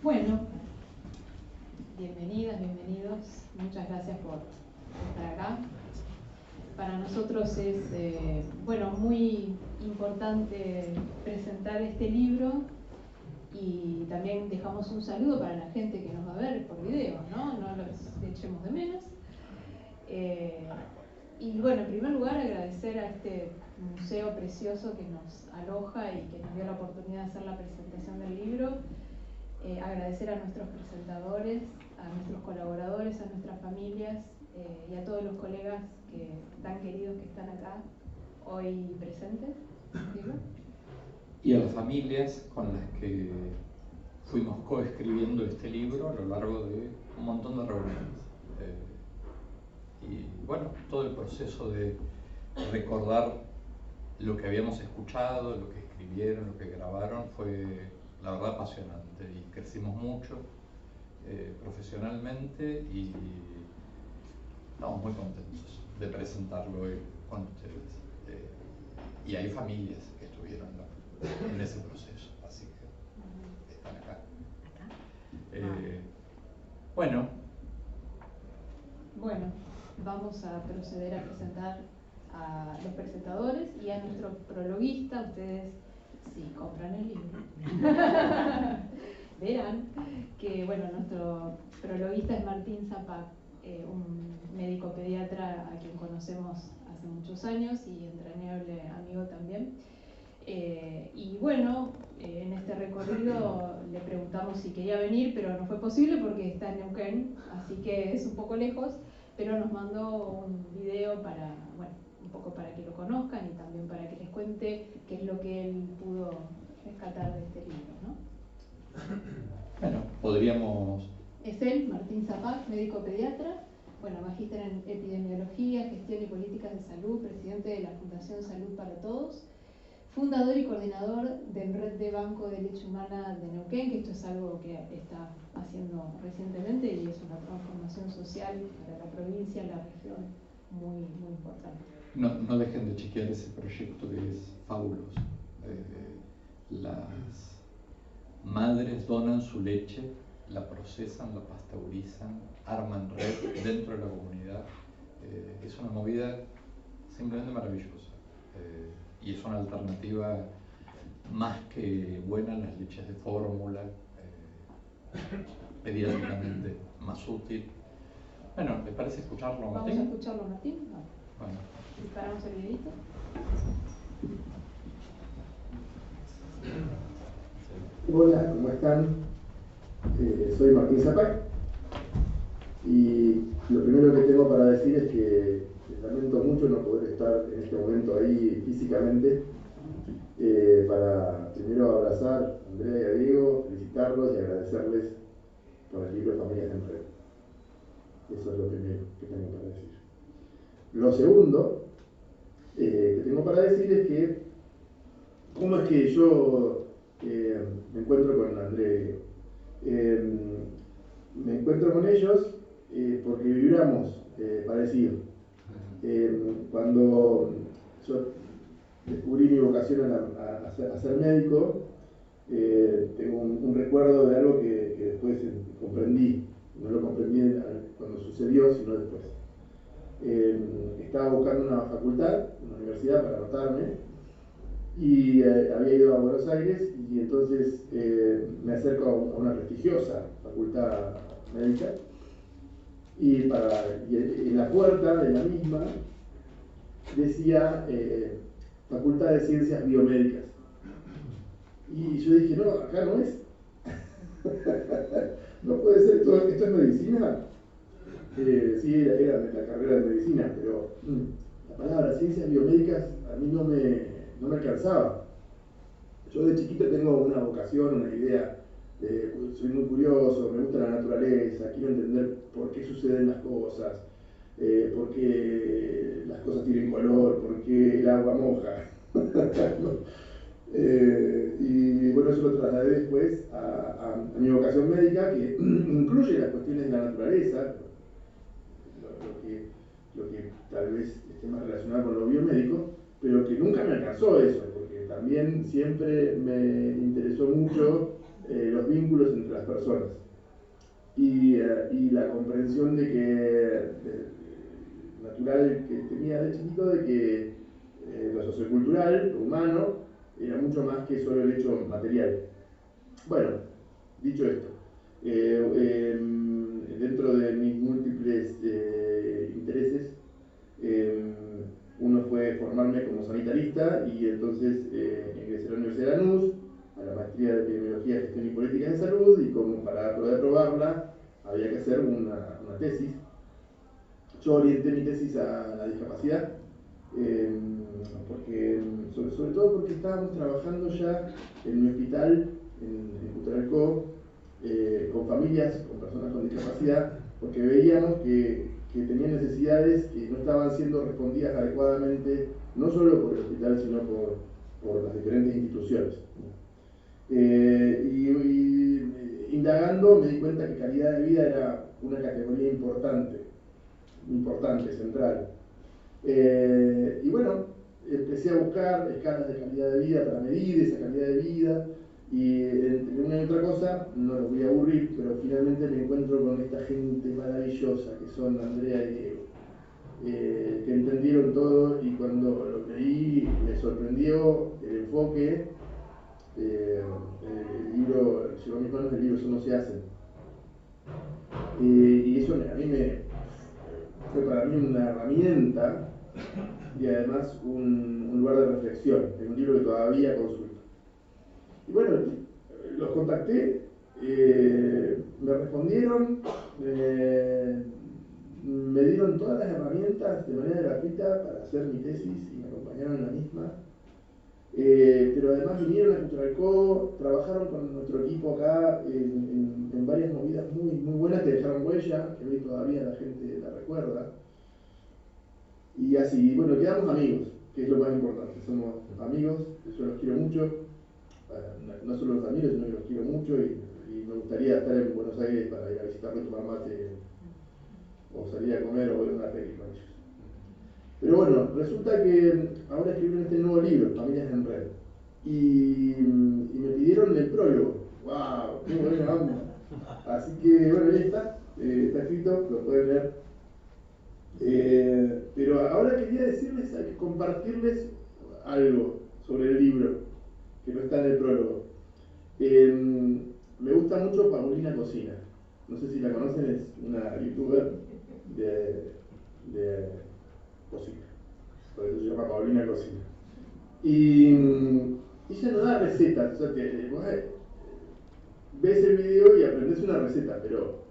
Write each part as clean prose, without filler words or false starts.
Bueno, bienvenidas, bienvenidos. Muchas gracias por estar acá. Para nosotros es muy importante presentar este libro y también dejamos un saludo para la gente que nos va a ver por video, ¿no? No los echemos de menos. Y bueno, en primer lugar agradecer a este museo precioso que nos aloja y que nos dio la oportunidad de hacer la presentación del libro. Agradecer a nuestros presentadores, a nuestros colaboradores, a nuestras familias y a todos los colegas tan queridos que están acá hoy presentes. ¿Digo? Y a las familias con las que fuimos coescribiendo este libro a lo largo de un montón de reuniones. Y bueno, todo el proceso de recordar lo que habíamos escuchado, lo que escribieron, lo que grabaron, fue la verdad apasionante y crecimos mucho profesionalmente y estamos muy contentos de presentarlo hoy con ustedes. Y hay familias que estuvieron en ese proceso, así que están acá. Bueno, vamos a proceder a presentar a los presentadores y a nuestro prologuista. Ustedes, si compran el libro, verán que nuestro prologuista es Martín Zapac, un médico pediatra a quien conocemos hace muchos años y entrañable amigo también. En este recorrido le preguntamos si quería venir, pero no fue posible porque está en Neuquén, así que es un poco lejos, pero nos mandó un video un poco para que lo conozcan y también para que les cuente qué es lo que él pudo rescatar de este libro, ¿no? Bueno, podríamos... Es él, Martín Zapac, médico pediatra, magíster en epidemiología, gestión y políticas de salud, presidente de la Fundación Salud para Todos, fundador y coordinador de Red de Banco de Leche Humana de Neuquén, que esto es algo que está haciendo recientemente y es una transformación social para la provincia, la región, muy, muy importante. No dejen de chequear ese proyecto que es fabuloso. Las madres donan su leche, la procesan, la pasteurizan, arman red dentro de la comunidad. Es una movida simplemente maravillosa. Y es una alternativa más que buena a las leches de fórmula, pediátricamente más útil. Bueno, ¿les parece escucharlo, Martín? Vamos a escucharlo, Martín. Bueno. Disparamos el videito. Hola, ¿cómo están? Soy Martín Zapac y lo primero que tengo para decir es que lamento mucho no poder estar en este momento ahí físicamente para primero abrazar a Andrea y a Diego, felicitarlos y agradecerles por el libro Familias en Red. Eso es lo primero que tengo para decir. Lo segundo que tengo para decir es que cómo es que yo me encuentro con Andrea y Diego. Me encuentro con ellos porque vibramos parecido. Cuando yo descubrí mi vocación a ser médico, tengo un recuerdo de algo que después comprendí. No lo comprendí cuando sucedió, sino después. Estaba buscando una facultad, una universidad para anotarme, y había ido a Buenos Aires y entonces me acerco a una prestigiosa facultad médica y en la puerta de la misma decía Facultad de Ciencias Biomédicas y yo dije, no, acá no es. No puede ser, esto es medicina. Sí, era la carrera de medicina, pero la palabra ciencias biomédicas a mí no me alcanzaba. Yo de chiquito tengo una vocación, una idea, soy muy curioso, me gusta la naturaleza, quiero entender por qué suceden las cosas, por qué las cosas tienen color, por qué el agua moja. Y bueno, eso lo trasladé después a mi vocación médica, que incluye las cuestiones de la naturaleza, lo que tal vez esté más relacionado con lo biomédico, pero que nunca me alcanzó eso, porque también siempre me interesó mucho los vínculos entre las personas y la comprensión de que natural que tenía de chiquito de que lo sociocultural, lo humano, era mucho más que solo el hecho material. Bueno, dicho esto, dentro de mis múltiples intereses, uno fue formarme como sanitarista y entonces ingresé a la Universidad de Lanús, a la maestría de Epidemiología, Gestión y Políticas de Salud, y como para poder probarla había que hacer una tesis. Yo orienté mi tesis a la discapacidad, porque, sobre todo porque estábamos trabajando ya en mi hospital, en Cutralcó, con familias, con personas con discapacidad, porque veíamos que tenían necesidades que no estaban siendo respondidas adecuadamente, no solo por el hospital, sino por las diferentes instituciones. Y indagando me di cuenta que calidad de vida era una categoría importante, central. Y bueno, empecé a buscar escalas de calidad de vida para medir esa calidad de vida, y entre una y otra cosa, no los voy a aburrir, pero finalmente me encuentro con esta gente maravillosa que son Andrea y Diego, que entendieron todo, y cuando lo leí me sorprendió el enfoque. El libro llegó a mis manos, el libro Eso no se hace, y eso a mí fue para mí una herramienta y además un lugar de reflexión. Es un libro que todavía consulto. Y bueno, los contacté, me respondieron, me dieron todas las herramientas de manera gratuita para hacer mi tesis y me acompañaron en la misma. Pero además vinieron a Cutralcó, trabajaron con nuestro equipo acá en varias movidas muy buenas que dejaron huella, que hoy todavía la gente la recuerda. Y así, bueno, quedamos amigos, que es lo más importante. Somos amigos, yo los quiero mucho, no solo los amigos, sino que los quiero mucho, y me gustaría estar en Buenos Aires para ir a visitarlos, tomar mate, o salir a comer o ver una peli con ellos. Pero bueno, resulta que ahora escribieron este nuevo libro, Familias en Red, y me pidieron el prólogo. ¡Wow! ¡Qué buena onda! Así que bueno, ahí está escrito, lo pueden leer. Pero ahora quería decirles, compartirles algo sobre el libro, que no está en el prólogo. Me gusta mucho Paulina Cocina. No sé si la conocen, es una youtuber de cocina. Por eso se llama Paulina Cocina. Y ella no da recetas, o sea, vos ves el video y aprendes una receta, pero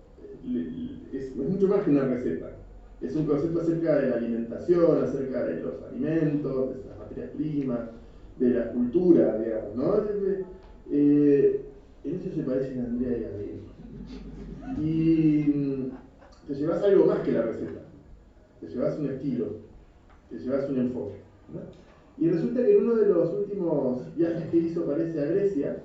es mucho más que una receta. Es un concepto acerca de la alimentación, acerca de los alimentos, de las materias primas, de la cultura, digamos, ¿no? En eso se parecen a Andrea y a Diego. Y te llevas algo más que la receta, te llevas un estilo, te llevas un enfoque, ¿no? Y resulta que en uno de los últimos viajes que hizo, parece, a Grecia,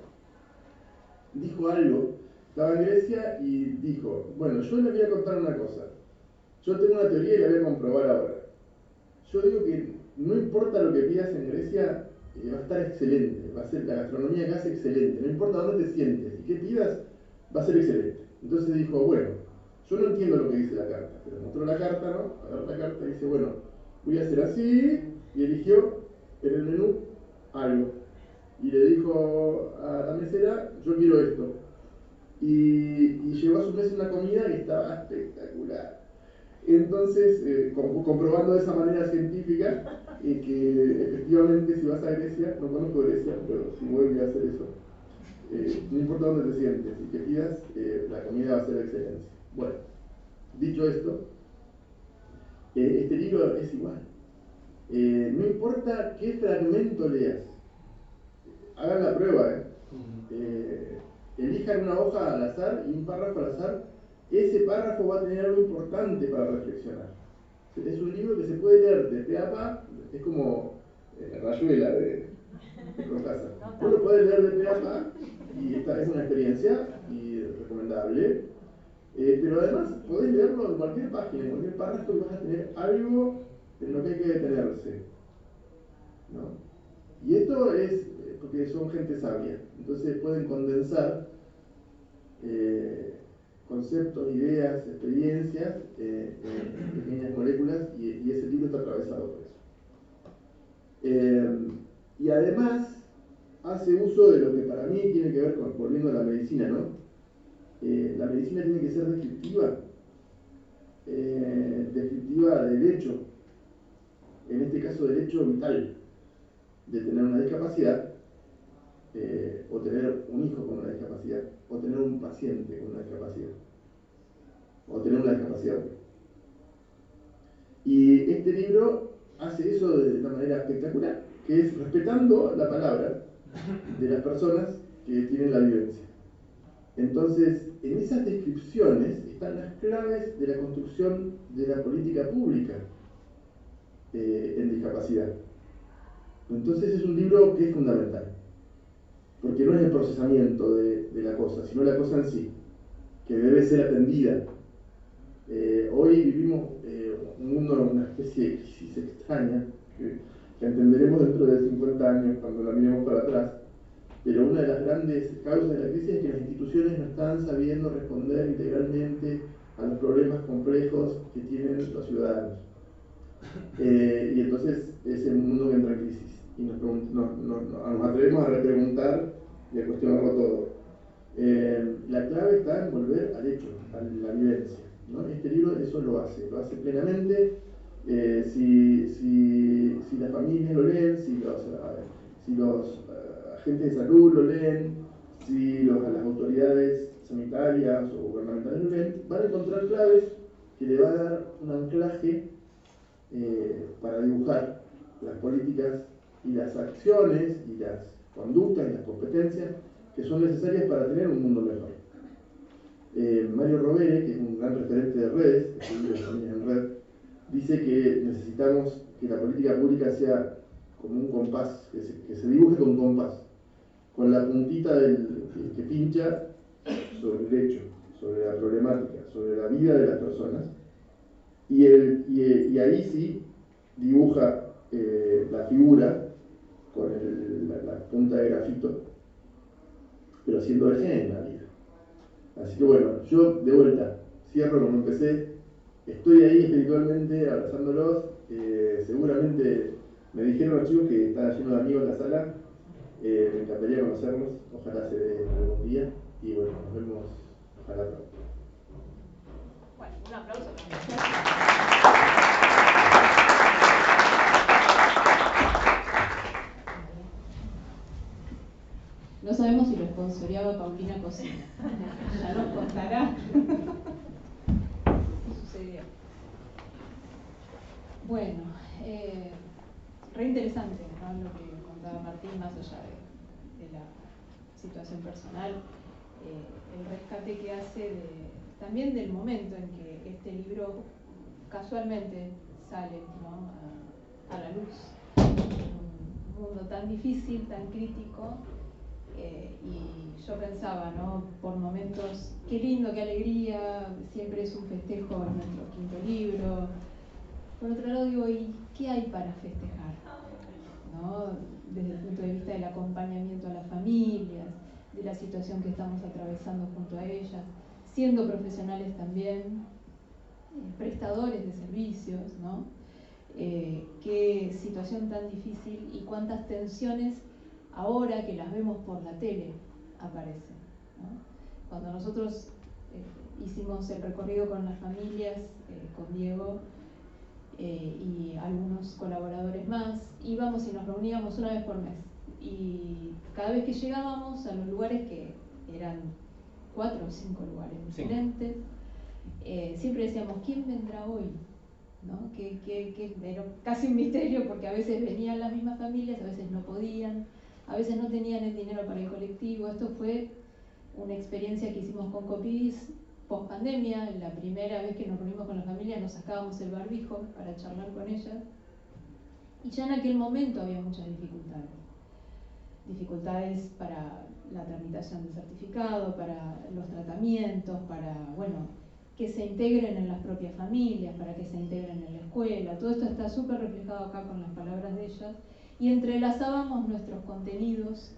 dijo algo. Estaba en Grecia y dijo, bueno, yo les voy a contar una cosa. Yo tengo una teoría y la voy a comprobar ahora. Yo digo que no importa lo que pidas en Grecia, va a estar excelente. Va a ser la gastronomía acá es excelente. No importa dónde te sientes y qué pidas, va a ser excelente. Entonces dijo, bueno, yo no entiendo lo que dice la carta, pero mostró la carta, ¿no? Agarró la carta y dice, bueno, voy a hacer así, y eligió en el menú algo. Y le dijo a la mesera, yo quiero esto. Y llevó a su mesa una comida que estaba espectacular. Entonces, comprobando de esa manera científica que efectivamente si vas a Grecia, no conozco Grecia, pero si vuelve a hacer eso, no importa dónde te sientes y que pidas, la comida va a ser de excelencia. Bueno, dicho esto, este libro es igual. No importa qué fragmento leas, hagan la prueba, elijan una hoja al azar y un párrafo al azar. Ese párrafo va a tener algo importante para reflexionar. Es un libro que se puede leer de pe a pa, es como Rayuela de Cortázar. Vos lo podés leer de pe a pa y esta es una experiencia y recomendable. Pero además podés leerlo en cualquier página, en cualquier párrafo, y vas a tener algo en lo que hay que detenerse, ¿no? Y esto es porque son gente sabia, entonces pueden condensar conceptos, ideas, experiencias, en pequeñas moléculas, y ese libro está atravesado por eso. Y además hace uso de lo que para mí tiene que ver con, volviendo a la medicina, ¿no? La medicina tiene que ser descriptiva del hecho, en este caso del hecho vital, de tener una discapacidad, o tener un hijo con una discapacidad, o tener un paciente con una discapacidad, o tener una discapacidad. Y este libro hace eso de una manera espectacular, que es respetando la palabra de las personas que tienen la vivencia. Entonces, en esas descripciones están las claves de la construcción de la política pública en discapacidad. Entonces es un libro que es fundamental, porque no es el procesamiento de la cosa, sino la cosa en sí, que debe ser atendida. Hoy vivimos un mundo, una especie de crisis extraña, que entenderemos dentro de 50 años cuando la miremos para atrás. Pero una de las grandes causas de la crisis es que las instituciones no están sabiendo responder integralmente a los problemas complejos que tienen los ciudadanos. Y entonces es el mundo que entra en crisis. Y nos atrevemos a repreguntar y a cuestionarlo todo. La clave está en volver al hecho, a la vivencia, ¿no? Este libro eso lo hace plenamente. Si las familias lo leen, si los agentes de salud lo leen, si las autoridades sanitarias o gubernamentales lo leen, van a encontrar claves que le van a dar un anclaje para dibujar las políticas y las acciones y las conductas y las competencias que son necesarias para tener un mundo mejor. Mario Rovere, que es un gran referente de redes, de familias en red, dice que necesitamos que la política pública sea como un compás, que se dibuje con un compás, con la puntita que pincha sobre el hecho, sobre la problemática, sobre la vida de las personas, y ahí sí dibuja la figura con la punta de grafito, pero haciendo eje en la vida. Así que bueno, yo de vuelta cierro como empecé, estoy ahí espiritualmente abrazándolos. Seguramente me dijeron los chicos que están llenos de amigos en la sala. Me encantaría conocerlos, ojalá se dé algún día, y bueno, nos vemos, ojalá pronto. Bueno, un aplauso. No sabemos si lo sponsoreaba Paulina Cocina. Ya nos contará. ¿Qué sucedió? Bueno, re interesante, ¿no? Lo que contaba Martín, más allá de la situación personal, el rescate que hace también del momento en que este libro casualmente sale, ¿no? a la luz. Un mundo tan difícil, tan crítico. Y yo pensaba, ¿no? Por momentos, qué lindo, qué alegría, siempre es un festejo en nuestro quinto libro. Por otro lado digo, ¿y qué hay para festejar? ¿No? Desde el punto de vista del acompañamiento a las familias, de la situación que estamos atravesando junto a ellas, siendo profesionales también, prestadores de servicios, ¿no? Qué situación tan difícil y cuántas tensiones ahora que las vemos por la tele aparecen, ¿no? Cuando nosotros hicimos el recorrido con las familias, con Diego y algunos colaboradores más, íbamos y nos reuníamos una vez por mes. Y cada vez que llegábamos a los lugares, que eran 4 o 5 lugares diferentes, siempre decíamos, ¿quién vendrá hoy? ¿No? Que era casi un misterio, porque a veces venían las mismas familias, a veces no podían, a veces no tenían el dinero para el colectivo. Esto fue una experiencia que hicimos con Copidis post pandemia. La primera vez que nos reunimos con la familia nos sacábamos el barbijo para charlar con ellas, y ya en aquel momento había muchas dificultades para la tramitación del certificado, para los tratamientos, para, bueno, que se integren en las propias familias, para que se integren en la escuela. Todo esto está súper reflejado acá con las palabras de ellas, y entrelazábamos nuestros contenidos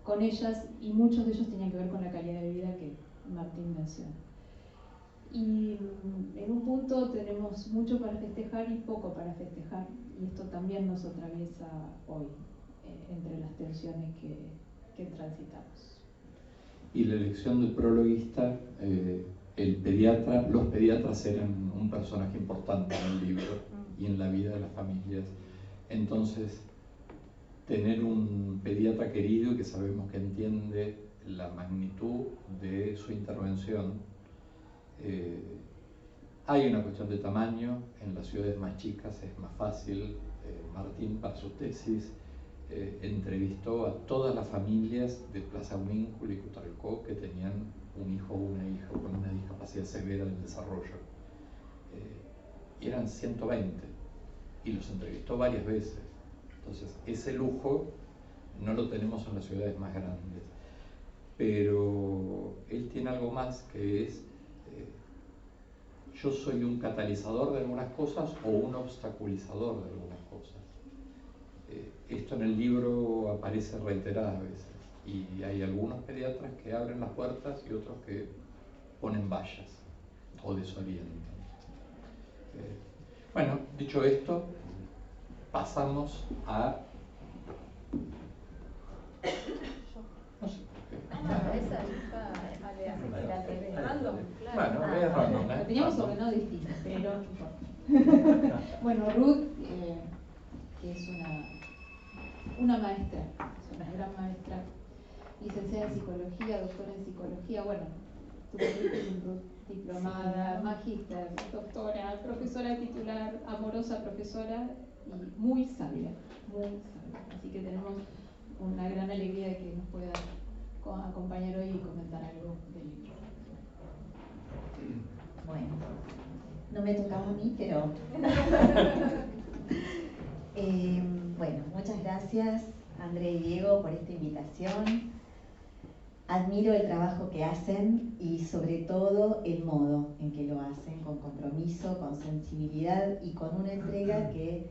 con ellas, y muchos de ellos tenían que ver con la calidad de vida que Martín mencionó. fundación. Y en un punto tenemos mucho para festejar y poco para festejar, y esto también nos atraviesa hoy, entre las tensiones que transitamos. Y la elección del prologuista, los pediatras eran un personaje importante en el libro y en la vida de las familias. Entonces, tener un pediatra querido que sabemos que entiende la magnitud de su intervención. Hay una cuestión de tamaño, en las ciudades más chicas es más fácil. Martín, para su tesis, entrevistó a todas las familias de Plaza Huíncula y Cutralcó que tenían un hijo o una hija con una discapacidad severa del desarrollo. Eran 120 y los entrevistó varias veces. Entonces, ese lujo no lo tenemos en las ciudades más grandes. Pero él tiene algo más, que es yo soy un catalizador de algunas cosas o un obstaculizador de algunas cosas. Esto en el libro aparece reiteradas veces, y hay algunos pediatras que abren las puertas y otros que ponen vallas o desorientan. Bueno, dicho esto, pasamos a... No sé. Bueno, es random, lo teníamos ordenado distinto, pero no importa. Bueno, Ruth, que es una maestra, es una gran maestra, licenciada en psicología, doctora en psicología, bueno, tu currículum, Ruth, diplomada, magíster, doctora, profesora titular, amorosa profesora y muy sabia, muy sabia. Así que tenemos una gran alegría de que nos pueda acompañar hoy y comentar algo del libro. Bueno, no me tocaba a mí, pero... bueno, muchas gracias, André y Diego, por esta invitación. Admiro el trabajo que hacen y sobre todo el modo en que lo hacen, con compromiso, con sensibilidad y con una entrega que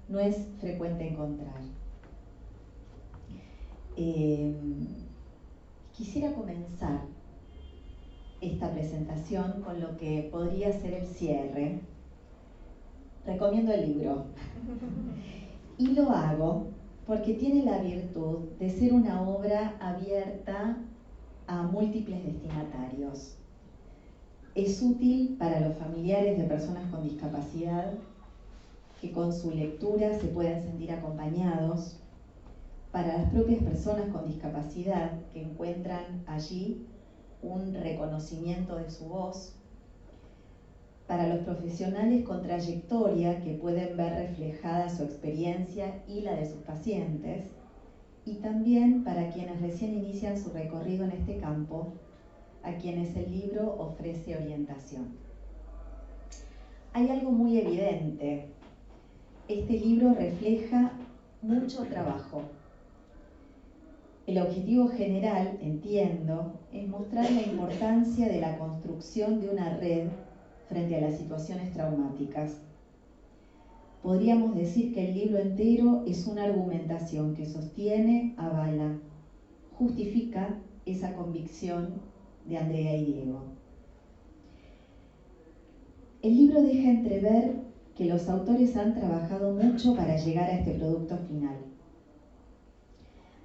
no es frecuente encontrar. Quisiera comenzar esta presentación con lo que podría ser el cierre. Recomiendo el libro. Y lo hago porque tiene la virtud de ser una obra abierta a múltiples destinatarios. Es útil para los familiares de personas con discapacidad, que con su lectura se pueden sentir acompañados, para las propias personas con discapacidad, que encuentran allí un reconocimiento de su voz, para los profesionales con trayectoria, que pueden ver reflejada su experiencia y la de sus pacientes, y también para quienes recién inician su recorrido en este campo, a quienes el libro ofrece orientación. Hay algo muy evidente. Este libro refleja mucho trabajo. El objetivo general, entiendo, es mostrar la importancia de la construcción de una red frente a las situaciones traumáticas. Podríamos decir que el libro entero es una argumentación que sostiene, avala, justifica esa convicción de Andrea y Diego. El libro deja entrever que los autores han trabajado mucho para llegar a este producto final.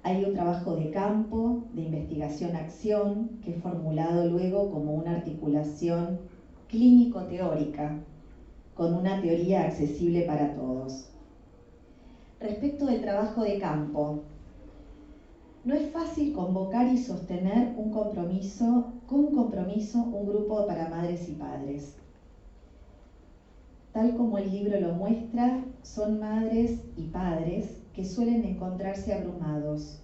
Hay un trabajo de campo, de investigación-acción, que es formulado luego como una articulación clínico-teórica, con una teoría accesible para todos. Respecto del trabajo de campo, no es fácil convocar y sostener con compromiso un grupo para madres y padres. Tal como el libro lo muestra, son madres y padres que suelen encontrarse abrumados,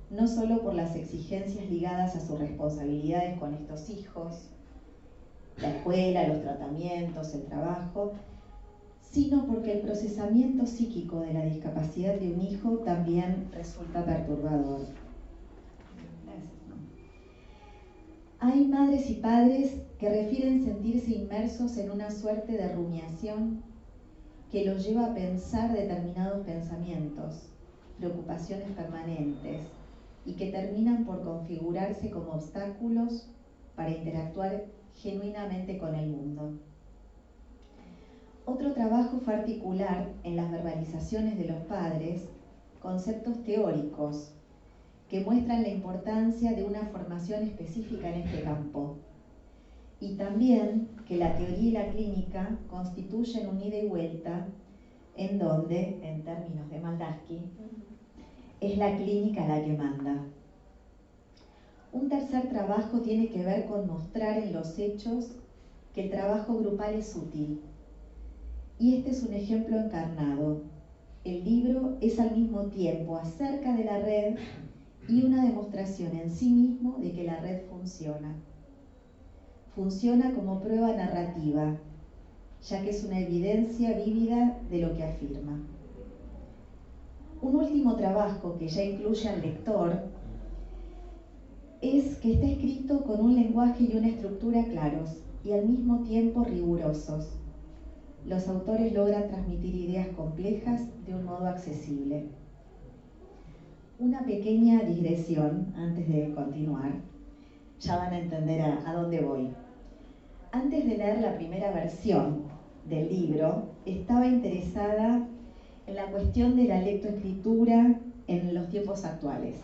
no solo por las exigencias ligadas a sus responsabilidades con estos hijos, la escuela, los tratamientos, el trabajo, sino porque el procesamiento psíquico de la discapacidad de un hijo también resulta perturbador. Hay madres y padres que refieren sentirse inmersos en una suerte de rumiación que los lleva a pensar determinados pensamientos, preocupaciones permanentes, y que terminan por configurarse como obstáculos para interactuar genuinamente con el mundo. Otro trabajo fue articular en las verbalizaciones de los padres conceptos teóricos que muestran la importancia de una formación específica en este campo, y también que la teoría y la clínica constituyen un ida y vuelta en donde, en términos de Maldavsky, es la clínica la que manda. Un tercer trabajo tiene que ver con mostrar en los hechos que el trabajo grupal es útil. Y este es un ejemplo encarnado. El libro es al mismo tiempo acerca de la red y una demostración en sí mismo de que la red funciona. Funciona como prueba narrativa, ya que es una evidencia vívida de lo que afirma. Un último trabajo que ya incluye al lector es que está escrito con un lenguaje y una estructura claros y al mismo tiempo rigurosos. Los autores logran transmitir ideas complejas de un modo accesible. Una pequeña digresión antes de continuar, ya van a entender a dónde voy. Antes de leer la primera versión del libro, estaba interesada en la cuestión de la lectoescritura en los tiempos actuales.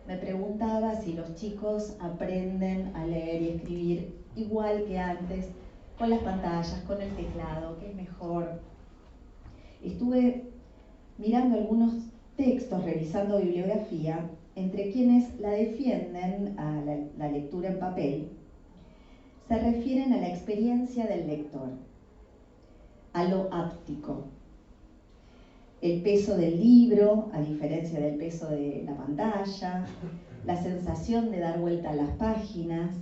Me preguntaba si los chicos aprenden a leer y escribir igual que antes, con las pantallas, con el teclado, ¿qué es mejor? Estuve mirando algunos textos, revisando bibliografía, entre quienes la defienden a la lectura en papel, se refieren a la experiencia del lector, a lo áptico. El peso del libro, a diferencia del peso de la pantalla, la sensación de dar vuelta a las páginas,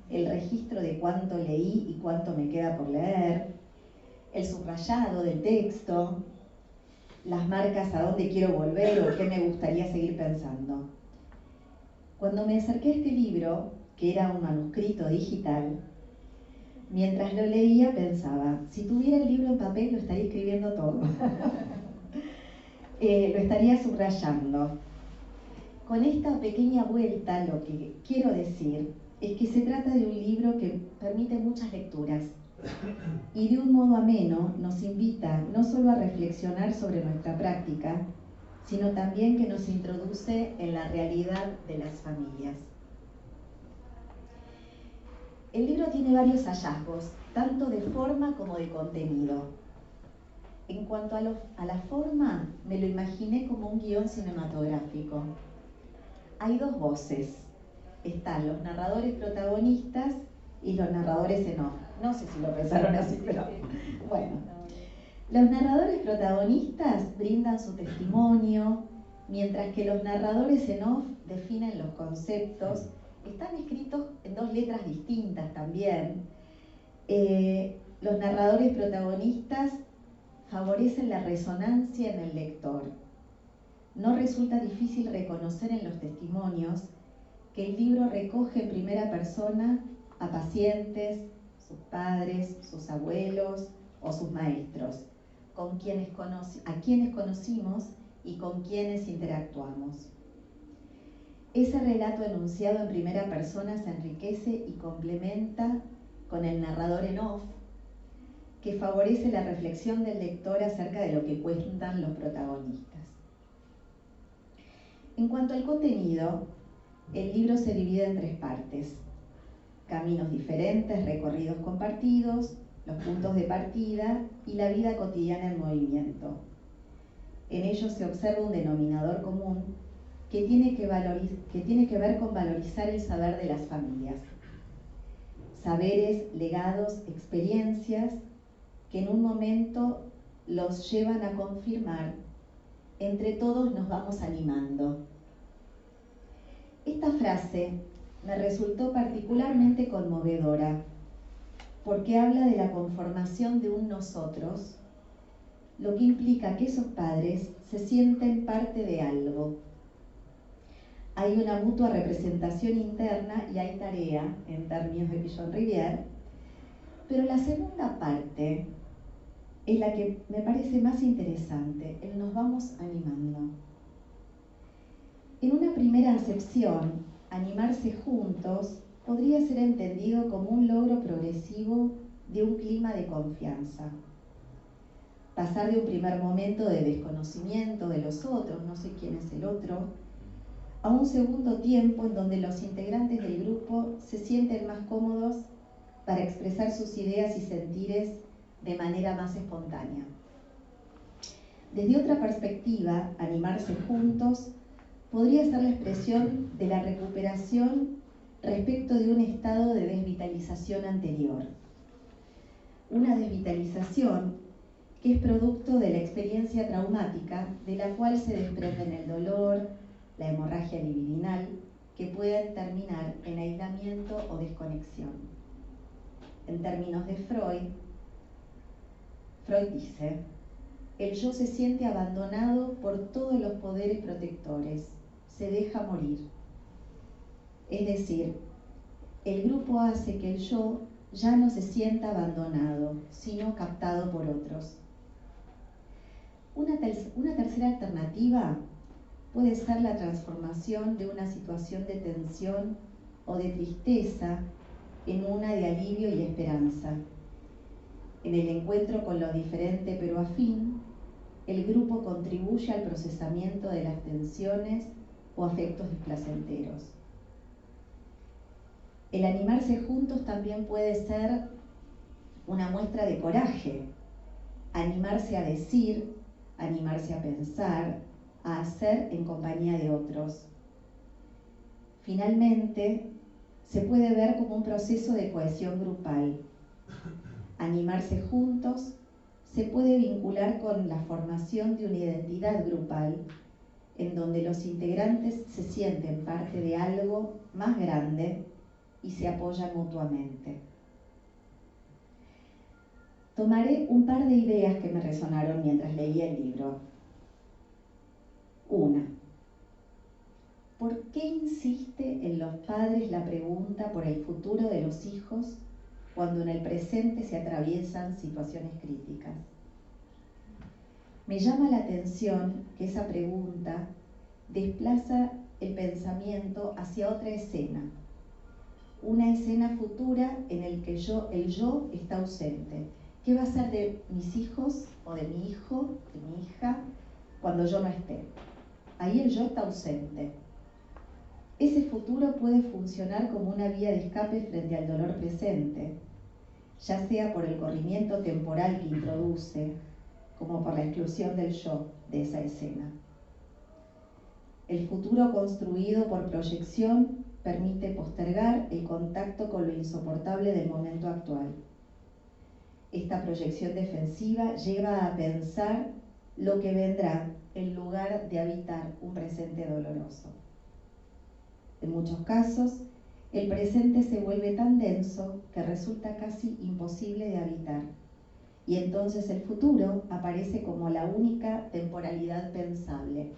el registro de cuánto leí y cuánto me queda por leer, el subrayado del texto, las marcas a dónde quiero volver o qué me gustaría seguir pensando. Cuando me acerqué a este libro, que era un manuscrito digital, mientras lo leía pensaba, si tuviera el libro en papel lo estaría escribiendo todo. Lo estaría subrayando. Con esta pequeña vuelta lo que quiero decir es que se trata de un libro que permite muchas lecturas y de un modo ameno nos invita no solo a reflexionar sobre nuestra práctica, sino también que nos introduce en la realidad de las familias. El libro tiene varios hallazgos, tanto de forma como de contenido. En cuanto a la forma, me lo imaginé como un guión cinematográfico. Hay dos voces. Están los narradores protagonistas y los narradores en off. No sé si lo pensaron así, pero bueno. Los narradores protagonistas brindan su testimonio, mientras que los narradores en off definen los conceptos. Están escritos en dos letras distintas también. Los narradores protagonistas favorecen la resonancia en el lector. No resulta difícil reconocer en los testimonios que el libro recoge en primera persona a pacientes, sus padres, sus abuelos o sus maestros, a quienes conocimos y con quienes interactuamos. Ese relato enunciado en primera persona se enriquece y complementa con el narrador en off, que favorece la reflexión del lector acerca de lo que cuentan los protagonistas. En cuanto al contenido, el libro se divide en tres partes: caminos diferentes, recorridos compartidos, los puntos de partida y la vida cotidiana en movimiento. En ellos se observa un denominador común que tiene que ver con valorizar el saber de las familias. Saberes, legados, experiencias que en un momento los llevan a confirmar: entre todos nos vamos animando. Esta frase me resultó particularmente conmovedora porque habla de la conformación de un nosotros, lo que implica que esos padres se sienten parte de algo. Hay una mutua representación interna y hay tarea, en términos de Pillon-Rivière, pero la segunda parte es la que me parece más interesante, el nos vamos animando. En una primera acepción, animarse juntos podría ser entendido como un logro progresivo de un clima de confianza. Pasar de un primer momento de desconocimiento de los otros, no sé quién es el otro, a un segundo tiempo en donde los integrantes del grupo se sienten más cómodos para expresar sus ideas y sentires de manera más espontánea. Desde otra perspectiva, animarse juntos podría ser la expresión de la recuperación respecto de un estado de desvitalización anterior. Una desvitalización que es producto de la experiencia traumática de la cual se desprenden el dolor, la hemorragia libidinal, que pueden terminar en aislamiento o desconexión. En términos de Freud dice: el yo se siente abandonado por todos los poderes protectores, se deja morir. Es decir, el grupo hace que el yo ya no se sienta abandonado, sino captado por otros. Una tercera alternativa puede ser la transformación de una situación de tensión o de tristeza en una de alivio y esperanza. En el encuentro con lo diferente pero afín, el grupo contribuye al procesamiento de las tensiones o afectos displacenteros. El animarse juntos también puede ser una muestra de coraje, animarse a decir, animarse a pensar, a hacer en compañía de otros. Finalmente, se puede ver como un proceso de cohesión grupal. Animarse juntos se puede vincular con la formación de una identidad grupal, en donde los integrantes se sienten parte de algo más grande y se apoyan mutuamente. Tomaré un par de ideas que me resonaron mientras leía el libro. Una, ¿por qué insiste en los padres la pregunta por el futuro de los hijos cuando en el presente se atraviesan situaciones críticas? Me llama la atención que esa pregunta desplaza el pensamiento hacia otra escena, una escena futura en la que el yo está ausente. ¿Qué va a ser de mis hijos o de mi hijo, de mi hija, cuando yo no esté? Ahí el yo está ausente. Ese futuro puede funcionar como una vía de escape frente al dolor presente, ya sea por el corrimiento temporal que introduce, como por la exclusión del yo de esa escena. El futuro construido por proyección permite postergar el contacto con lo insoportable del momento actual. Esta proyección defensiva lleva a pensar lo que vendrá en lugar de habitar un presente doloroso. En muchos casos, el presente se vuelve tan denso que resulta casi imposible de habitar, y entonces el futuro aparece como la única temporalidad pensable,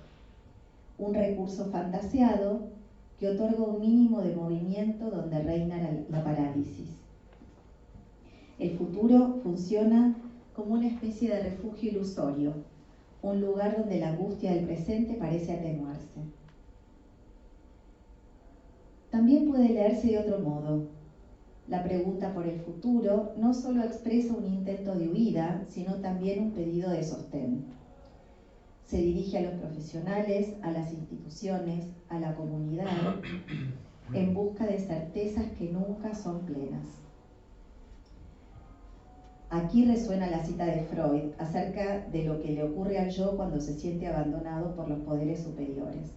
un recurso fantaseado que otorga un mínimo de movimiento donde reina la parálisis. El futuro funciona como una especie de refugio ilusorio, un lugar donde la angustia del presente parece atenuarse. También puede leerse de otro modo. La pregunta por el futuro no solo expresa un intento de huida, sino también un pedido de sostén. Se dirige a los profesionales, a las instituciones, a la comunidad, en busca de certezas que nunca son plenas. Aquí resuena la cita de Freud acerca de lo que le ocurre al yo cuando se siente abandonado por los poderes superiores.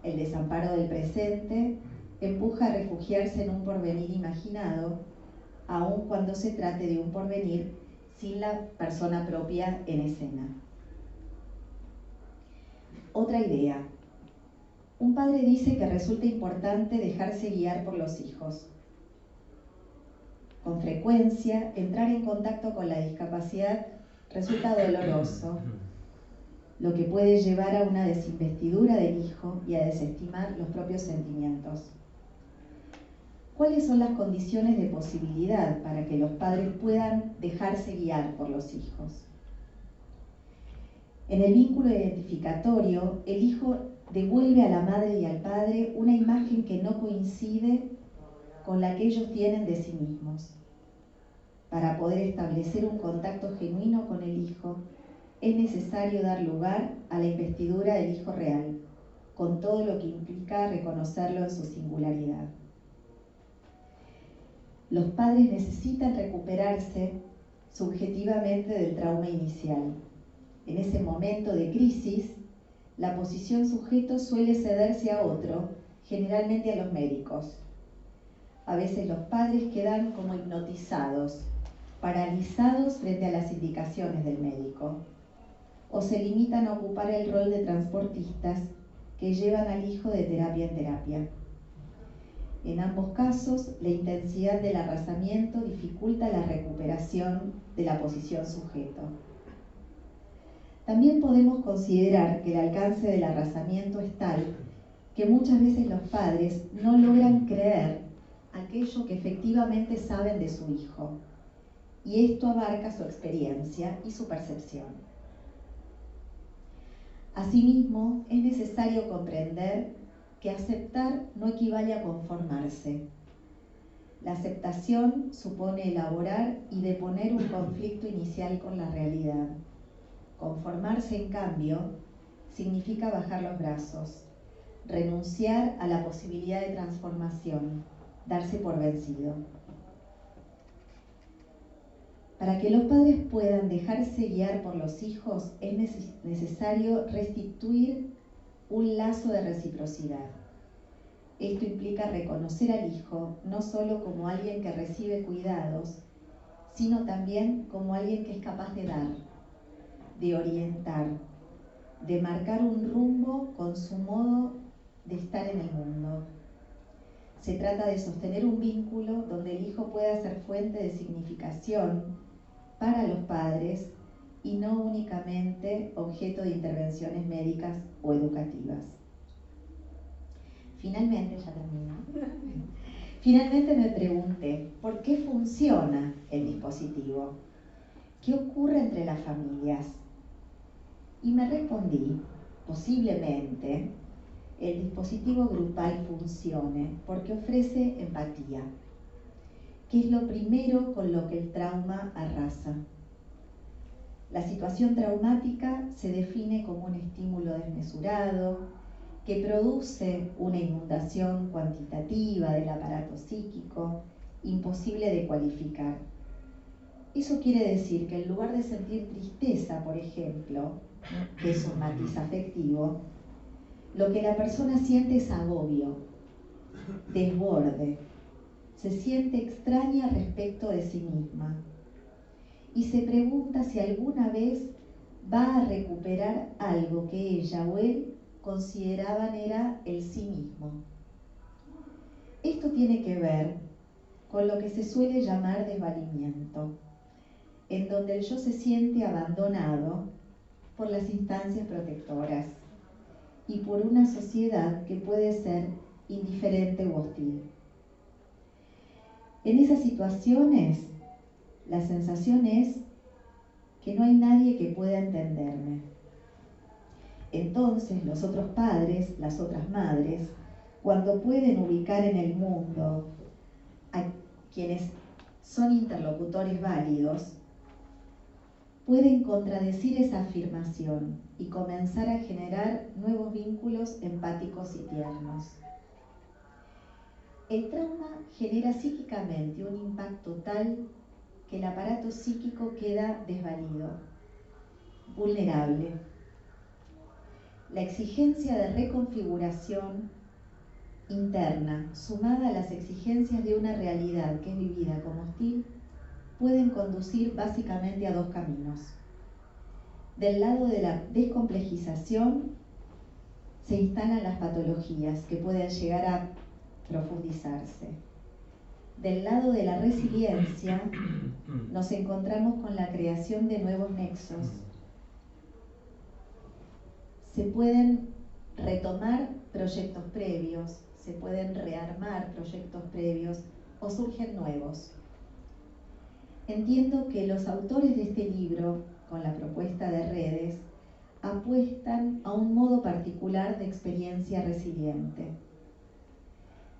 El desamparo del presente empuja a refugiarse en un porvenir imaginado, aun cuando se trate de un porvenir sin la persona propia en escena. Otra idea. Un padre dice que resulta importante dejarse guiar por los hijos. Con frecuencia, entrar en contacto con la discapacidad resulta doloroso, lo que puede llevar a una desinvestidura del hijo y a desestimar los propios sentimientos. ¿Cuáles son las condiciones de posibilidad para que los padres puedan dejarse guiar por los hijos? En el vínculo identificatorio, el hijo devuelve a la madre y al padre una imagen que no coincide con la que ellos tienen de sí mismos. Para poder establecer un contacto genuino con el Hijo, es necesario dar lugar a la investidura del Hijo real, con todo lo que implica reconocerlo en su singularidad. Los padres necesitan recuperarse subjetivamente del trauma inicial. En ese momento de crisis, la posición sujeto suele cederse a otro, generalmente a los médicos. A veces los padres quedan como hipnotizados, paralizados frente a las indicaciones del médico, o se limitan a ocupar el rol de transportistas que llevan al hijo de terapia en terapia. En ambos casos, la intensidad del arrasamiento dificulta la recuperación de la posición sujeto. También podemos considerar que el alcance del arrasamiento es tal que muchas veces los padres no logran creer aquello que efectivamente saben de su hijo, y esto abarca su experiencia y su percepción. Asimismo, es necesario comprender que aceptar no equivale a conformarse. La aceptación supone elaborar y deponer un conflicto inicial con la realidad. Conformarse, en cambio, significa bajar los brazos, renunciar a la posibilidad de transformación, darse por vencido. Para que los padres puedan dejarse guiar por los hijos, es necesario restituir un lazo de reciprocidad. Esto implica reconocer al hijo no solo como alguien que recibe cuidados, sino también como alguien que es capaz de dar, de orientar, de marcar un rumbo con su modo de estar en el mundo. Se trata de sostener un vínculo donde el hijo pueda ser fuente de significación para los padres y no únicamente objeto de intervenciones médicas o educativas. Finalmente, ya termino. Finalmente me pregunté, ¿por qué funciona el dispositivo? ¿Qué ocurre entre las familias? Y me respondí, posiblemente, el dispositivo grupal funcione porque ofrece empatía, que es lo primero con lo que el trauma arrasa. La situación traumática se define como un estímulo desmesurado que produce una inundación cuantitativa del aparato psíquico, imposible de cualificar. Eso quiere decir que en lugar de sentir tristeza, por ejemplo, que es un matiz afectivo, lo que la persona siente es agobio, desborde, se siente extraña respecto de sí misma y se pregunta si alguna vez va a recuperar algo que ella o él consideraban era el sí mismo. Esto tiene que ver con lo que se suele llamar desvalimiento, en donde el yo se siente abandonado por las instancias protectoras y por una sociedad que puede ser indiferente u hostil. En esas situaciones, la sensación es que no hay nadie que pueda entenderme. Entonces, los otros padres, las otras madres, cuando pueden ubicar en el mundo a quienes son interlocutores válidos, pueden contradecir esa afirmación y comenzar a generar nuevos vínculos empáticos y tiernos. El trauma genera psíquicamente un impacto tal que el aparato psíquico queda desvalido, vulnerable. La exigencia de reconfiguración interna, sumada a las exigencias de una realidad que es vivida como hostil, pueden conducir básicamente a dos caminos. Del lado de la descomplejización se instalan las patologías que pueden llegar a profundizarse. Del lado de la resiliencia nos encontramos con la creación de nuevos nexos. Se pueden retomar proyectos previos, se pueden rearmar proyectos previos o surgen nuevos. Entiendo que los autores de este libro, con la propuesta de redes, apuestan a un modo particular de experiencia resiliente.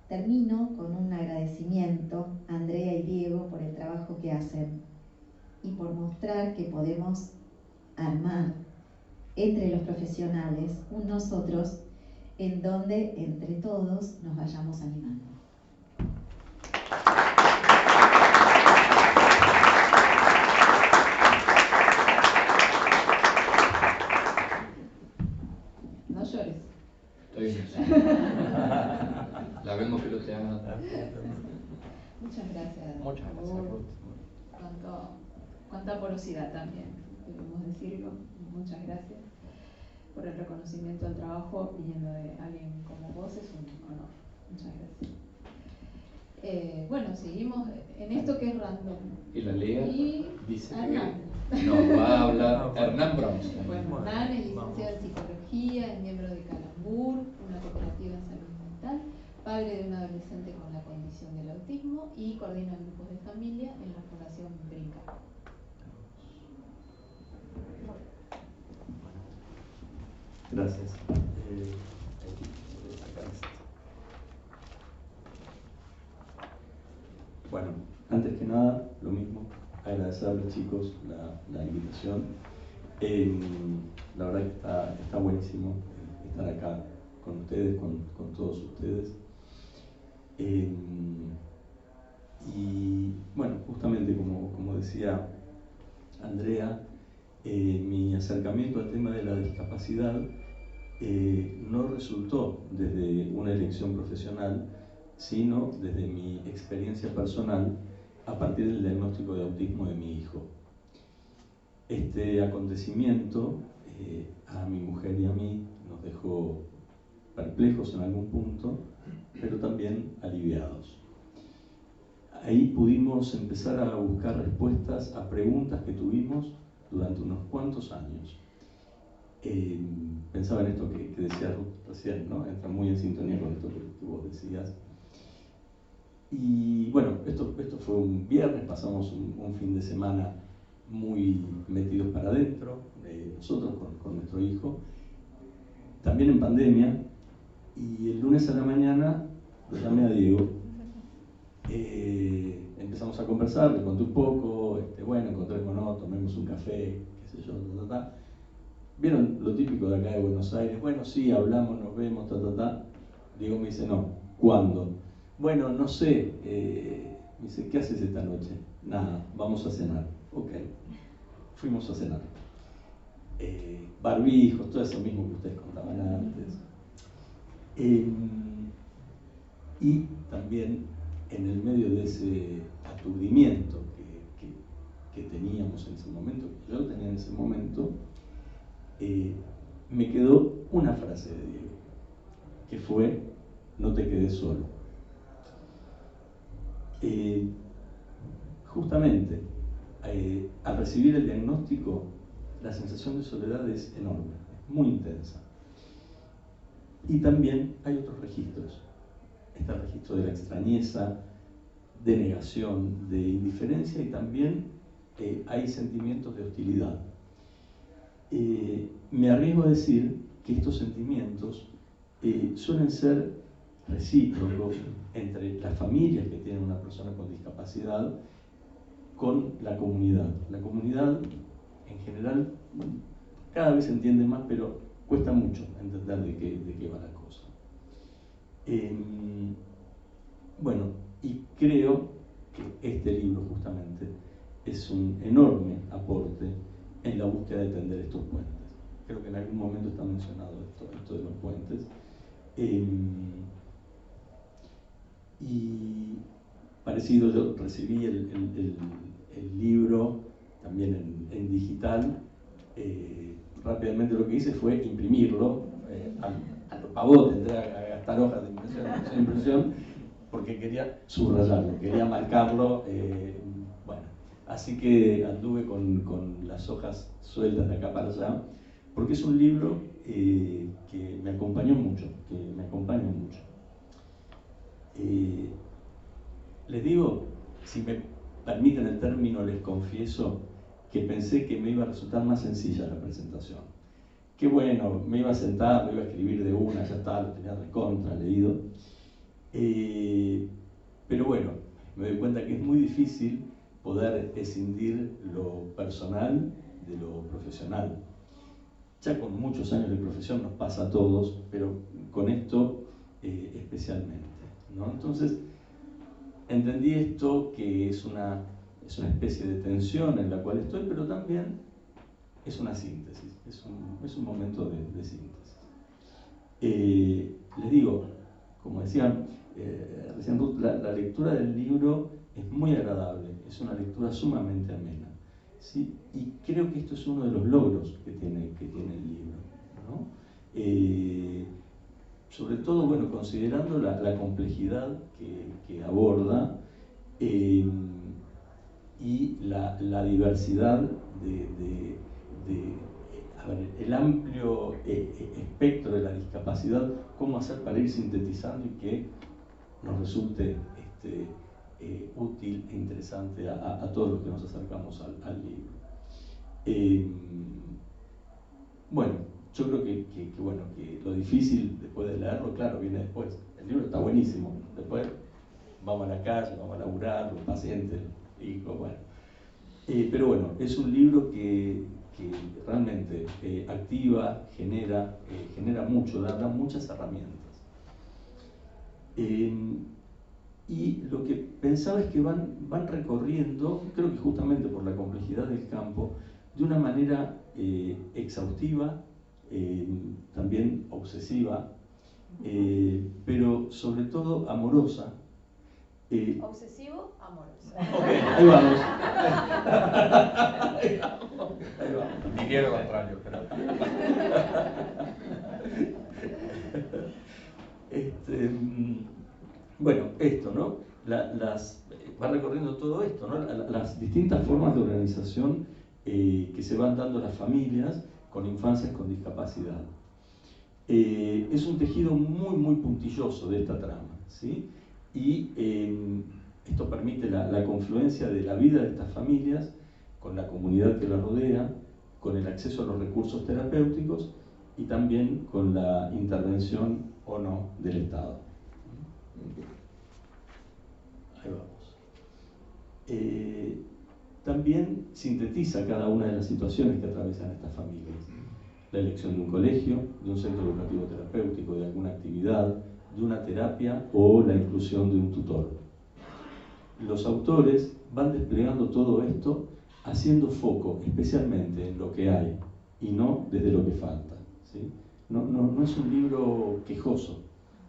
Termino con un agradecimiento a Andrea y Diego por el trabajo que hacen y por mostrar que podemos armar entre los profesionales un nosotros en donde entre todos nos vayamos animando. No llores. Estoy la vemos que lo te ama. Muchas gracias. Muchas gracias, Ruth. Cuánta porosidad también, debemos decirlo. Muchas gracias por el reconocimiento al trabajo viniendo de alguien como vos, es un honor. Muchas gracias. Bueno, seguimos en esto que es random. Y la Lea Y dice Hernán. que nos va a hablar Hernán Bronstein. Bueno, Hernán es licenciado en psicología, es miembro de Calambur, una cooperativa en salud mental, padre de un adolescente con la condición del autismo y coordina grupos de familia en la Fundación Brinca. Gracias. Bueno, antes que nada, lo mismo, agradecerles, chicos, la invitación. La verdad que está buenísimo estar acá con ustedes, con todos ustedes. Y bueno, justamente como decía Andrea, mi acercamiento al tema de la discapacidad no resultó desde una elección profesional, sino desde mi experiencia personal a partir del diagnóstico de autismo de mi hijo. Este acontecimiento a mi mujer y a mí nos dejó perplejos en algún punto, pero también aliviados. Ahí pudimos empezar a buscar respuestas a preguntas que tuvimos durante unos cuantos años. Pensaba en esto que decía Ruth recién, ¿no? Entra muy en sintonía con esto que vos decías. Y bueno, esto fue un viernes, pasamos un fin de semana muy metidos para adentro, nosotros con nuestro hijo, también en pandemia, y el lunes a la mañana lo llamé a Diego. Empezamos a conversar, le conté un poco, bueno, encontré con otro, tomemos un café, qué sé yo, ¿Vieron lo típico de acá de Buenos Aires? Bueno, sí, hablamos, nos vemos, Diego me dice, no, ¿cuándo? Bueno, no sé, me dice, ¿qué haces esta noche? Nada, vamos a cenar. Ok, fuimos a cenar. Barbijos, todo eso mismo que ustedes contaban antes. Y también en el medio de ese aturdimiento que teníamos en ese momento, que yo tenía en ese momento, me quedó una frase de Diego, que fue, no te quedes solo. Justamente, al recibir el diagnóstico, la sensación de soledad es enorme, muy intensa. Y también hay otros registros. Está el registro de la extrañeza, de negación, de indiferencia, y también hay sentimientos de hostilidad. Me arriesgo a decir que estos sentimientos suelen ser recíprocos entre las familias que tienen una persona con discapacidad con la comunidad. La comunidad, en general, cada vez se entiende más, pero cuesta mucho entender de qué va la cosa. Bueno, y creo que este libro justamente es un enorme aporte en la búsqueda de tender estos puentes. Creo que en algún momento está mencionado esto de los puentes. Y parecido, yo recibí el libro también en digital. Rápidamente lo que hice fue imprimirlo a los pavotes, entré a gastar hojas de impresión porque quería subrayarlo, quería marcarlo. Bueno, así que anduve con las hojas sueltas de acá para allá, porque es un libro que me acompañó mucho, que me acompaña mucho. Les digo, si me permiten el término, les confieso que pensé que me iba a resultar más sencilla la presentación. Que bueno, me iba a sentar, me iba a escribir de una, ya está, lo tenía recontra leído. Pero bueno, me doy cuenta que es muy difícil poder escindir lo personal de lo profesional. Ya con muchos años de profesión nos pasa a todos, pero con esto especialmente, ¿no? Entonces, entendí esto, que es una especie de tensión en la cual estoy, pero también es una síntesis, es un momento de síntesis. Les digo, como decía recién Ruth, la lectura del libro es muy agradable, es una lectura sumamente amena, ¿sí? Y creo que esto es uno de los logros que tiene el libro, ¿no? Sobre todo, bueno, considerando la complejidad que aborda y la diversidad a ver, el amplio espectro de la discapacidad, cómo hacer para ir sintetizando y que nos resulte útil e interesante a todos los que nos acercamos al libro. Bueno, yo creo que lo difícil después de leerlo, claro, viene después. El libro está buenísimo, después vamos a la calle, vamos a laburar, los pacientes, hijos, bueno. Pero bueno, es un libro que realmente activa, genera mucho, da muchas herramientas. Y lo que pensaba es que van recorriendo, creo que justamente por la complejidad del campo, de una manera exhaustiva, también obsesiva, pero sobre todo amorosa. Obsesivo, amoroso. Ok, ahí vamos. Ahí vamos. Diría lo contrario, pero... Bueno, esto, ¿no? Va recorriendo todo esto, ¿no? Las distintas formas de organización que se van dando las familias con infancias con discapacidad. Es un tejido muy puntilloso de esta trama, ¿sí? Y esto permite la confluencia de la vida de estas familias con la comunidad que la rodea, con el acceso a los recursos terapéuticos y también con la intervención o no del Estado. Ahí vamos. También sintetiza cada una de las situaciones que atraviesan estas familias. La elección de un colegio, de un centro educativo terapéutico, de alguna actividad, de una terapia o la inclusión de un tutor. Los autores van desplegando todo esto haciendo foco especialmente en lo que hay y no desde lo que falta, ¿sí? No es un libro quejoso,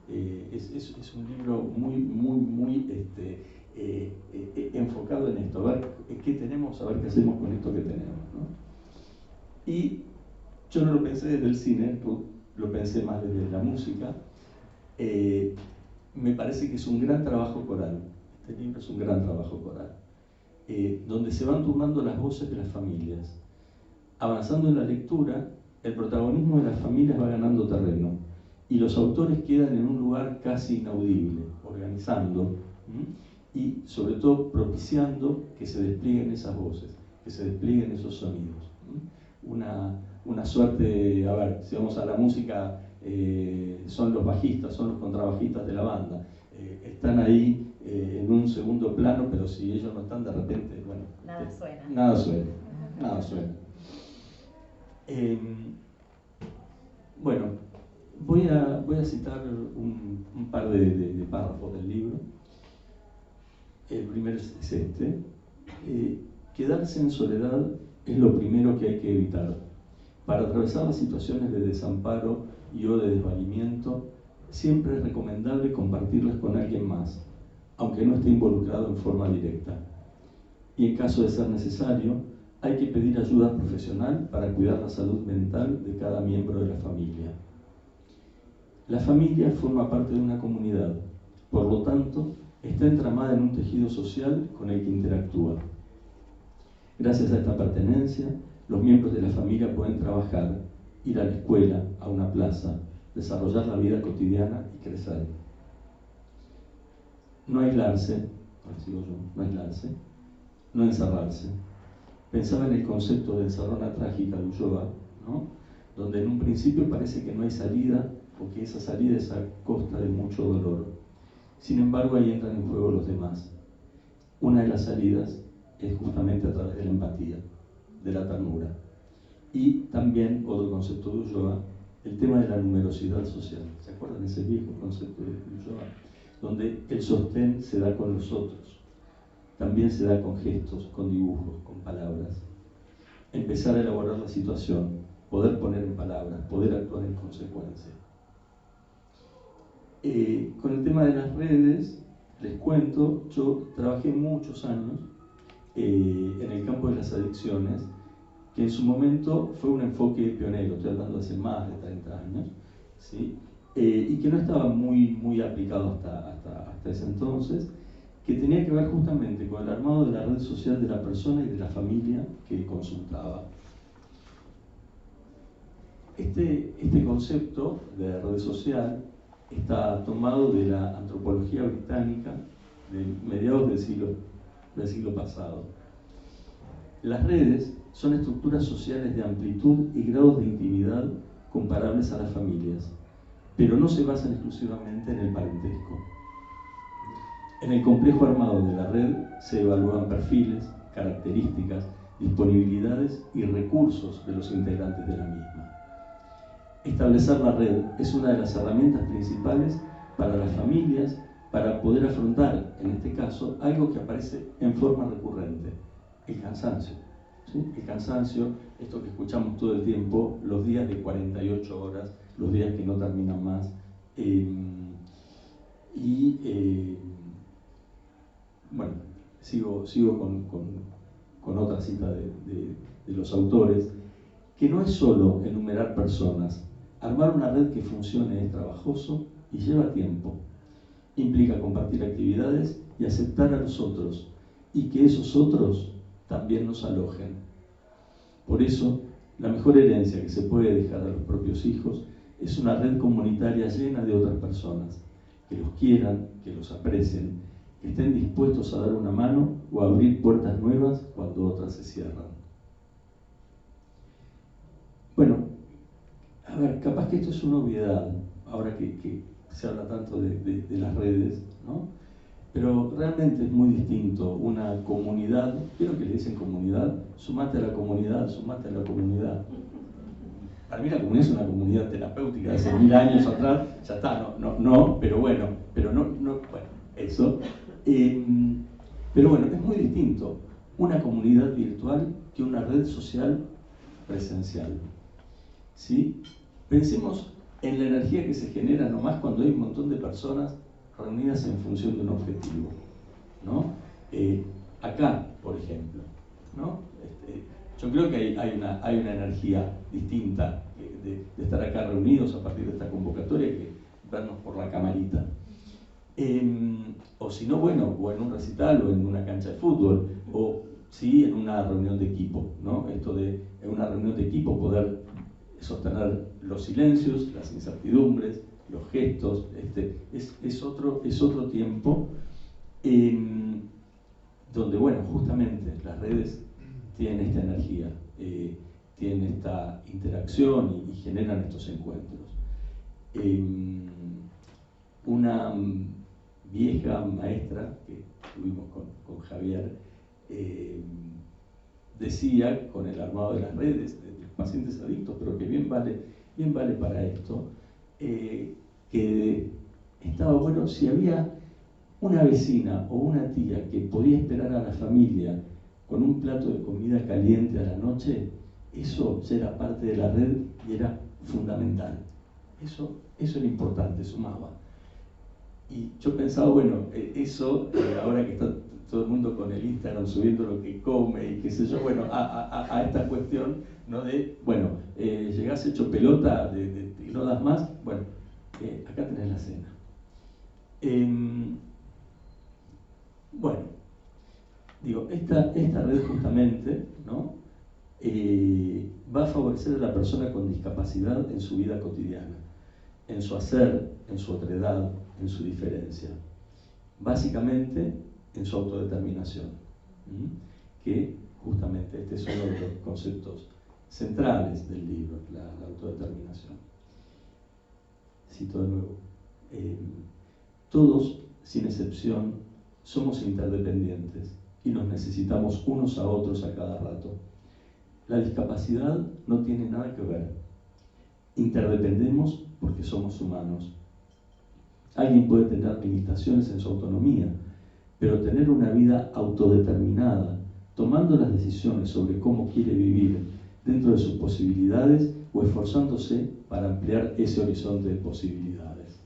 es un libro muy enfocado en esto, a ver qué tenemos, a ver qué hacemos con esto que tenemos, ¿no? Y yo no lo pensé desde el cine, lo pensé más desde la música. Me parece que es un gran trabajo coral. Este libro es un gran trabajo coral, donde se van turnando las voces de las familias. Avanzando en la lectura, el protagonismo de las familias va ganando terreno y los autores quedan en un lugar casi inaudible, organizando y sobre todo propiciando que se desplieguen esas voces, que se desplieguen esos sonidos. Una suerte, a ver, si vamos a la música, son los bajistas, son los contrabajistas de la banda, están ahí en un segundo plano, pero si ellos no están, de repente, bueno, Nada suena. Nada suena. Bueno, voy a citar un par de párrafos del libro. El primero es este. Quedarse en soledad es lo primero que hay que evitar. Para atravesar las situaciones de desamparo y o de desvalimiento, siempre es recomendable compartirlas con alguien más, aunque no esté involucrado en forma directa. Y en caso de ser necesario, hay que pedir ayuda profesional para cuidar la salud mental de cada miembro de la familia. La familia forma parte de una comunidad, por lo tanto, está entramada en un tejido social con el que interactúa. Gracias a esta pertenencia, los miembros de la familia pueden trabajar, ir a la escuela, a una plaza, desarrollar la vida cotidiana y crecer. No aislarse, no encerrarse. Pensaba en el concepto de encerrona trágica de Ulloa, ¿no? Donde en un principio parece que no hay salida o que esa salida es a costa de mucho dolor. Sin embargo, ahí entran en juego los demás. Una de las salidas es justamente a través de la empatía, de la ternura. Y también, otro concepto de Ulloa, el tema de la numerosidad social. ¿Se acuerdan ese viejo concepto de Ulloa? Donde el sostén se da con los otros. También se da con gestos, con dibujos, con palabras. Empezar a elaborar la situación, poder poner en palabras, poder actuar en consecuencia. Con el tema de las redes, les cuento, yo trabajé muchos años en el campo de las adicciones, que en su momento fue un enfoque pionero, estoy hablando de hace más de 30 años, ¿sí? Y que no estaba muy aplicado hasta ese entonces, que tenía que ver justamente con el armado de la red social de la persona y de la familia que consultaba. Este concepto de red social está tomado de la antropología británica de mediados del siglo pasado. Las redes son estructuras sociales de amplitud y grados de intimidad comparables a las familias, pero no se basan exclusivamente en el parentesco. En el complejo armado de la red se evalúan perfiles, características, disponibilidades y recursos de los integrantes de la misma. Establecer la red es una de las herramientas principales para las familias para poder afrontar, en este caso, algo que aparece en forma recurrente, el cansancio. ¿Sí? El cansancio, esto que escuchamos todo el tiempo, los días de 48 horas, los días que no terminan más, bueno, sigo con otra cita de los autores, que no es solo enumerar personas. Armar una red que funcione es trabajoso y lleva tiempo. Implica compartir actividades y aceptar a los otros, y que esos otros también nos alojen. Por eso, la mejor herencia que se puede dejar a los propios hijos es una red comunitaria llena de otras personas, que los quieran, que los aprecien, que estén dispuestos a dar una mano o a abrir puertas nuevas cuando otras se cierran. Bueno, a ver, capaz que esto es una obviedad, ahora que se habla tanto de las redes, ¿no? Pero realmente es muy distinto una comunidad, ¿vieron que le dicen comunidad? Sumate a la comunidad, sumate a la comunidad. Para mí la comunidad es una comunidad terapéutica de hace 1000 años atrás, ya está, pero bueno, eso. Pero bueno, es muy distinto una comunidad virtual que una red social presencial. ¿Sí? Pensemos en la energía que se genera nomás cuando hay un montón de personas reunidas en función de un objetivo, ¿no? Acá, por ejemplo, ¿no? Yo creo que hay una energía distinta de estar acá reunidos a partir de esta convocatoria que vernos por la camarita. O si no, bueno, o en un recital o en una cancha de fútbol, o sí en una reunión de equipo, ¿no? Esto de en una reunión de equipo poder sostener los silencios, las incertidumbres, los gestos, es otro tiempo donde, bueno, justamente las redes tienen esta energía, tienen esta interacción y generan estos encuentros. Una vieja maestra que tuvimos con Javier decía, con el armado de las redes, de los pacientes adictos, pero que bien vale para esto, que estaba bueno si había una vecina o una tía que podía esperar a la familia con un plato de comida caliente a la noche, eso ya era parte de la red y era fundamental. Eso era importante, sumaba. Y yo pensaba, bueno, eso, ahora que está todo el mundo con el Instagram subiendo lo que come y qué sé yo, bueno, a esta cuestión, ¿no? De, bueno, llegás hecho pelota y no das más, bueno, acá tenés la cena. Bueno, digo, esta red justamente, ¿no? Va a favorecer a la persona con discapacidad en su vida cotidiana, en su hacer, en su otredad, en su diferencia. Básicamente, en su autodeterminación, que justamente este es uno de los conceptos centrales del libro, la autodeterminación. Cito de nuevo. Todos sin excepción, somos interdependientes y nos necesitamos unos a otros a cada rato. La discapacidad no tiene nada que ver. Interdependemos porque somos humanos. Alguien puede tener limitaciones en su autonomía, pero tener una vida autodeterminada, tomando las decisiones sobre cómo quiere vivir dentro de sus posibilidades o esforzándose para ampliar ese horizonte de posibilidades.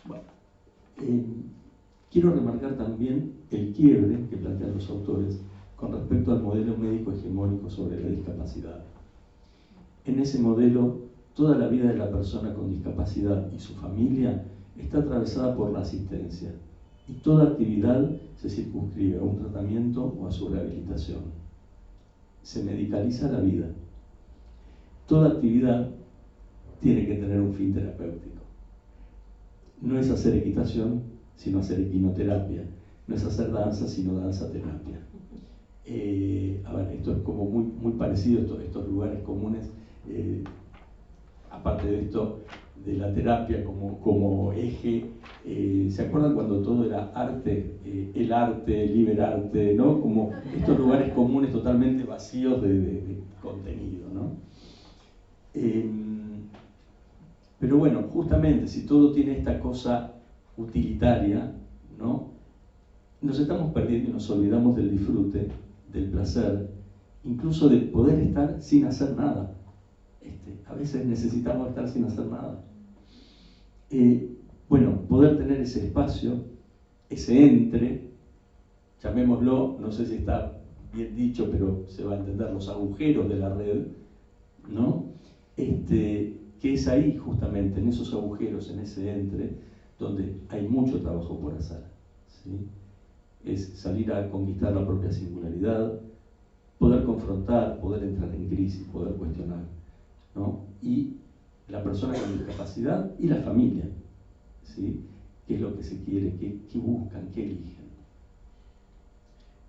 Bueno, quiero remarcar también el quiebre que plantean los autores con respecto al modelo médico hegemónico sobre la discapacidad. En ese modelo, toda la vida de la persona con discapacidad y su familia está atravesada por la asistencia, y toda actividad se circunscribe a un tratamiento o a su rehabilitación. Se medicaliza la vida. Toda actividad tiene que tener un fin terapéutico. No es hacer equitación, sino hacer equinoterapia. No es hacer danza, sino danza-terapia. A ver, esto es como muy parecido, estos lugares comunes, aparte de esto, de la terapia como eje. ¿Se acuerdan cuando todo era arte? El arte, el liberarte, ¿no? Como estos lugares comunes totalmente vacíos de contenido, ¿no? Pero bueno, justamente si todo tiene esta cosa utilitaria, ¿no? Nos estamos perdiendo y nos olvidamos del disfrute, del placer, incluso de poder estar sin hacer nada. A veces necesitamos estar sin hacer nada. Bueno, poder tener ese espacio, ese entre, llamémoslo, no sé si está bien dicho, pero se va a entender, los agujeros de la red, ¿no? Que es ahí justamente, en esos agujeros, en ese entre, donde hay mucho trabajo por hacer, ¿sí? Es salir a conquistar la propia singularidad, poder confrontar, poder entrar en crisis, poder cuestionar, ¿no? Y la persona con discapacidad y la familia, ¿sí? ¿Qué es lo que se quiere? ¿Qué buscan? ¿Qué eligen?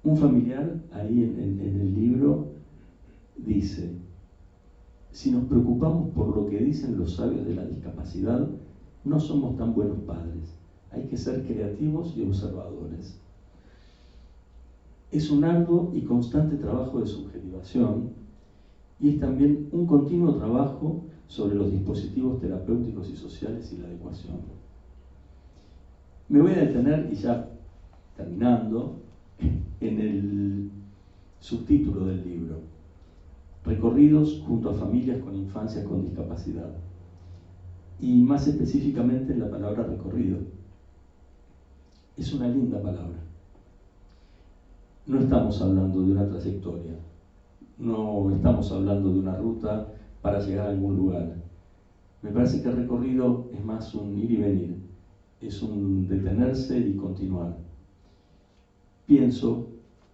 Un familiar, ahí en el libro, dice: si nos preocupamos por lo que dicen los sabios de la discapacidad, no somos tan buenos padres. Hay que ser creativos y observadores. Es un arduo y constante trabajo de subjetivación, y es también un continuo trabajo sobre los dispositivos terapéuticos y sociales y la adecuación. Me voy a detener, y ya terminando, en el subtítulo del libro: Recorridos junto a familias con infancias con discapacidad, y más específicamente en la palabra recorrido. Es una linda palabra. No estamos hablando de una trayectoria, no estamos hablando de una ruta para llegar a algún lugar. Me parece que el recorrido es más un ir y venir, es un detenerse y continuar. Pienso,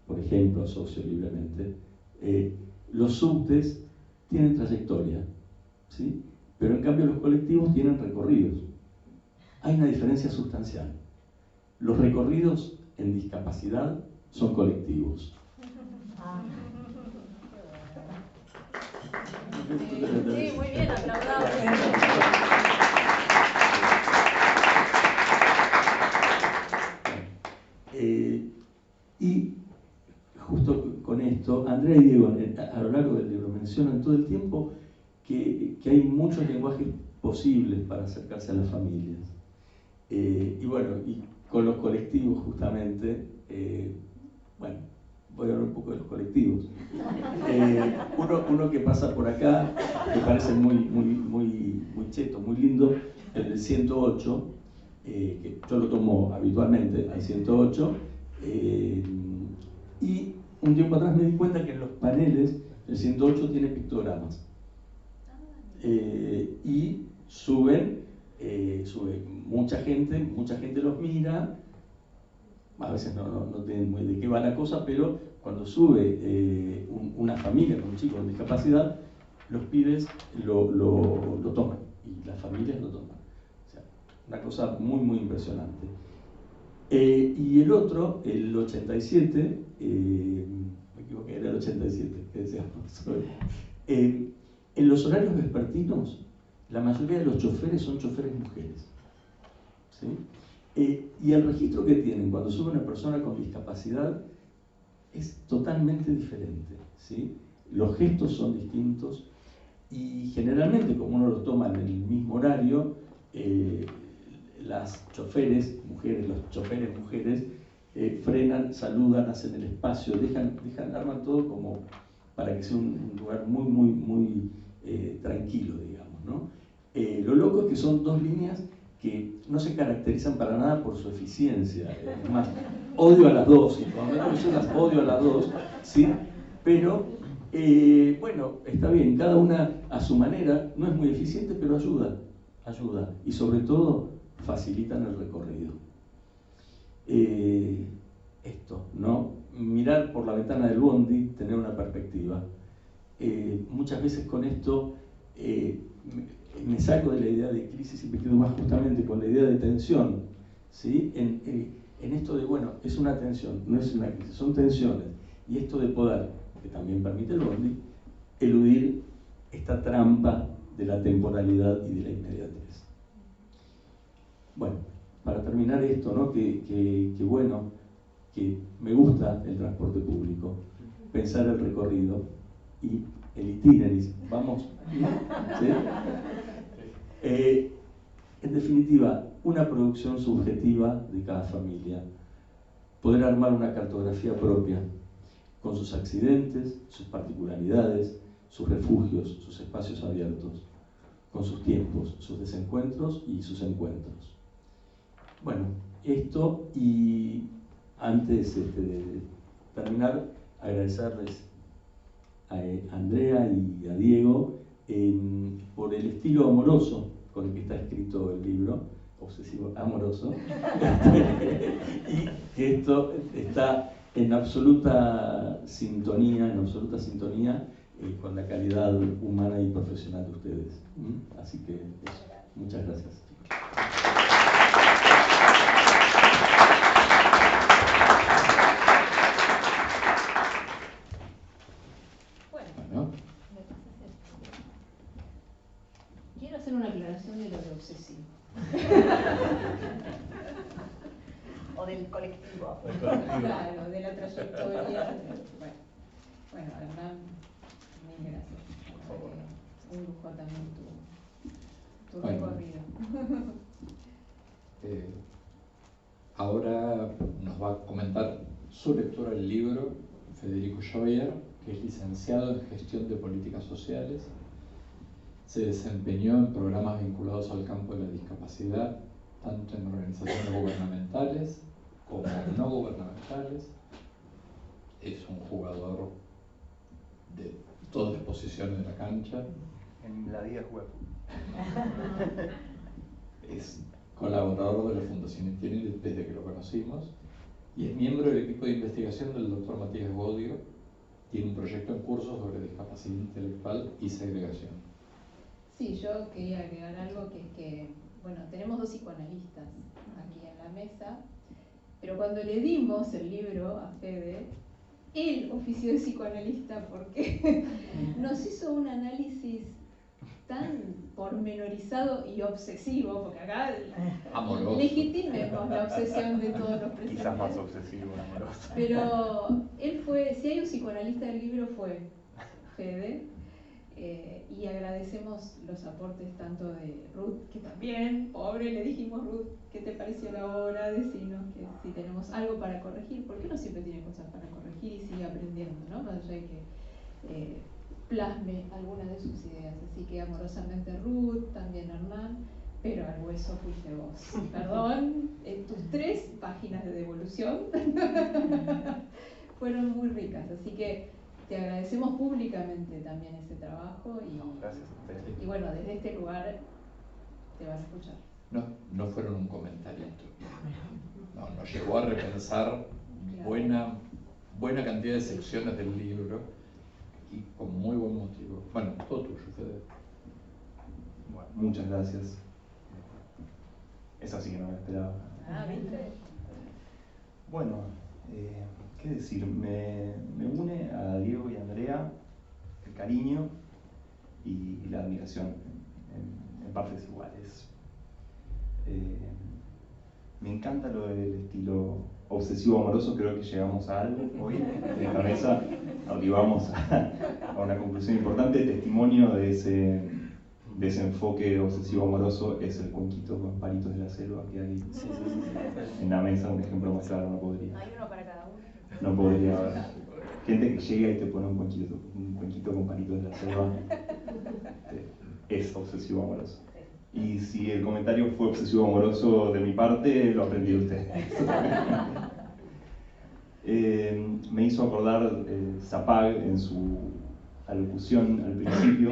por ejemplo, asocio libremente, los subtes tienen trayectoria, ¿sí? Pero en cambio los colectivos tienen recorridos. Hay una diferencia sustancial. Los recorridos en discapacidad son colectivos. Sí, muy bien, aplaudamos. Y justo con esto, Andrea y Diego a lo largo del libro mencionan todo el tiempo que hay muchos lenguajes posibles para acercarse a las familias. Y bueno, y con los colectivos justamente, bueno, voy a hablar un poco de los colectivos. Uno que pasa por acá, que parece muy cheto, muy lindo, el del 108, que yo lo tomo habitualmente, al 108, y un tiempo atrás me di cuenta que en los paneles el 108 tiene pictogramas. Y sube mucha gente los mira, a veces no tienen muy de qué va la cosa, pero cuando sube una familia con un chico con discapacidad, los pibes lo toman y las familias lo toman. O sea, una cosa muy impresionante. Y el otro, el 87, me equivoqué, era el 87, que decíamos. En los horarios vespertinos, la mayoría de los choferes son choferes mujeres. ¿sí? Y el registro que tienen cuando sube una persona con discapacidad es totalmente diferente, ¿sí? Los gestos son distintos y generalmente, como uno lo toma en el mismo horario, las choferes mujeres, los choferes mujeres frenan, saludan, hacen el espacio, arman todo como para que sea un lugar muy tranquilo, digamos, ¿no? Lo loco es que son dos líneas que no se caracterizan para nada por su eficiencia. Es más, odio a las dos, y cuando yo las odio a las dos, ¿sí? Pero, bueno, está bien, cada una a su manera, no es muy eficiente, pero ayuda, y sobre todo facilitan el recorrido. Esto, ¿no? Mirar por la ventana del bondi, tener una perspectiva. Muchas veces con esto me saco de la idea de crisis y me quedo más justamente con la idea de tensión, ¿sí? En esto de, bueno, es una tensión, no es una crisis, son tensiones. Y esto de poder, que también permite el bondi, eludir esta trampa de la temporalidad y de la inmediatez. Bueno, para terminar esto, ¿no? Bueno, que me gusta el transporte público, pensar el recorrido y el itineris, vamos, ¿sí? En definitiva, una producción subjetiva de cada familia, poder armar una cartografía propia, con sus accidentes, sus particularidades, sus refugios, sus espacios abiertos, con sus tiempos, sus desencuentros y sus encuentros. Bueno, esto, y antes de terminar, agradecerles a Andrea y a Diego por el estilo amoroso con el que está escrito el libro, obsesivo amoroso, y que esto está en absoluta sintonía con la calidad humana y profesional de ustedes. Así que eso. Muchas gracias. Quiero hacer una aclaración de lo de obsesivo. O del colectivo. Claro, de la trayectoria. Bueno, Hernán, mil gracias. Un lujo también tu recorrido. Ahora nos va a comentar su lectura del libro Federico Scheuer, que es licenciado en Gestión de Políticas Sociales. Se desempeñó en programas vinculados al campo de la discapacidad, tanto en organizaciones gubernamentales como no gubernamentales. Es un jugador de todas las posiciones de la cancha. En la vida juego. Es colaborador de la Fundación Itineris desde que lo conocimos y es miembro del equipo de investigación del Dr. Matías Godio. Tiene un proyecto en curso sobre discapacidad intelectual y segregación. Sí, yo quería agregar algo que es que, bueno, tenemos dos psicoanalistas aquí en la mesa, pero cuando le dimos el libro a Fede, él ofició de psicoanalista porque nos hizo un análisis tan pormenorizado y obsesivo, porque acá legitimemos la obsesión de todos los presentes. Quizás más obsesivo, amoroso. Pero él fue, si hay un psicoanalista del libro fue Fede, y agradecemos los aportes tanto de Ruth, que también, pobre, le dijimos, Ruth, ¿qué te pareció la obra? Decinos que si tenemos algo para corregir, porque uno siempre tiene cosas para corregir y sigue aprendiendo, ¿no? Más allá de que plasme alguna de sus ideas. Así que amorosamente Ruth, también Hernán, pero al hueso fuiste vos. Perdón, tus 3 páginas de devolución fueron muy ricas, así que te agradecemos públicamente también ese trabajo y, gracias a ustedes. Y bueno, desde este lugar te vas a escuchar. No fueron un comentario. No, nos llevó a repensar buena cantidad de secciones del libro y con muy buen motivo. Bueno, todo tuyo, Fede. Bueno, muchas gracias. Eso sí que no me esperaba. ¿Viste? Bueno, ¿qué decir? Me une a Diego y a Andrea el cariño y la admiración en partes iguales. Me encanta lo del estilo obsesivo amoroso, creo que llegamos a algo hoy en esta mesa, arribamos a una conclusión importante. El testimonio de ese enfoque obsesivo amoroso es el cuenquito con palitos de la selva que hay en la mesa, un ejemplo más claro no podría. Hay uno para cada uno. No podría haber. Gente que llega y te pone un cuenquito con palitos de la selva, es obsesivo amoroso. Y si el comentario fue obsesivo amoroso de mi parte, lo aprendí de usted. Me hizo acordar Zapag en su alocución al principio,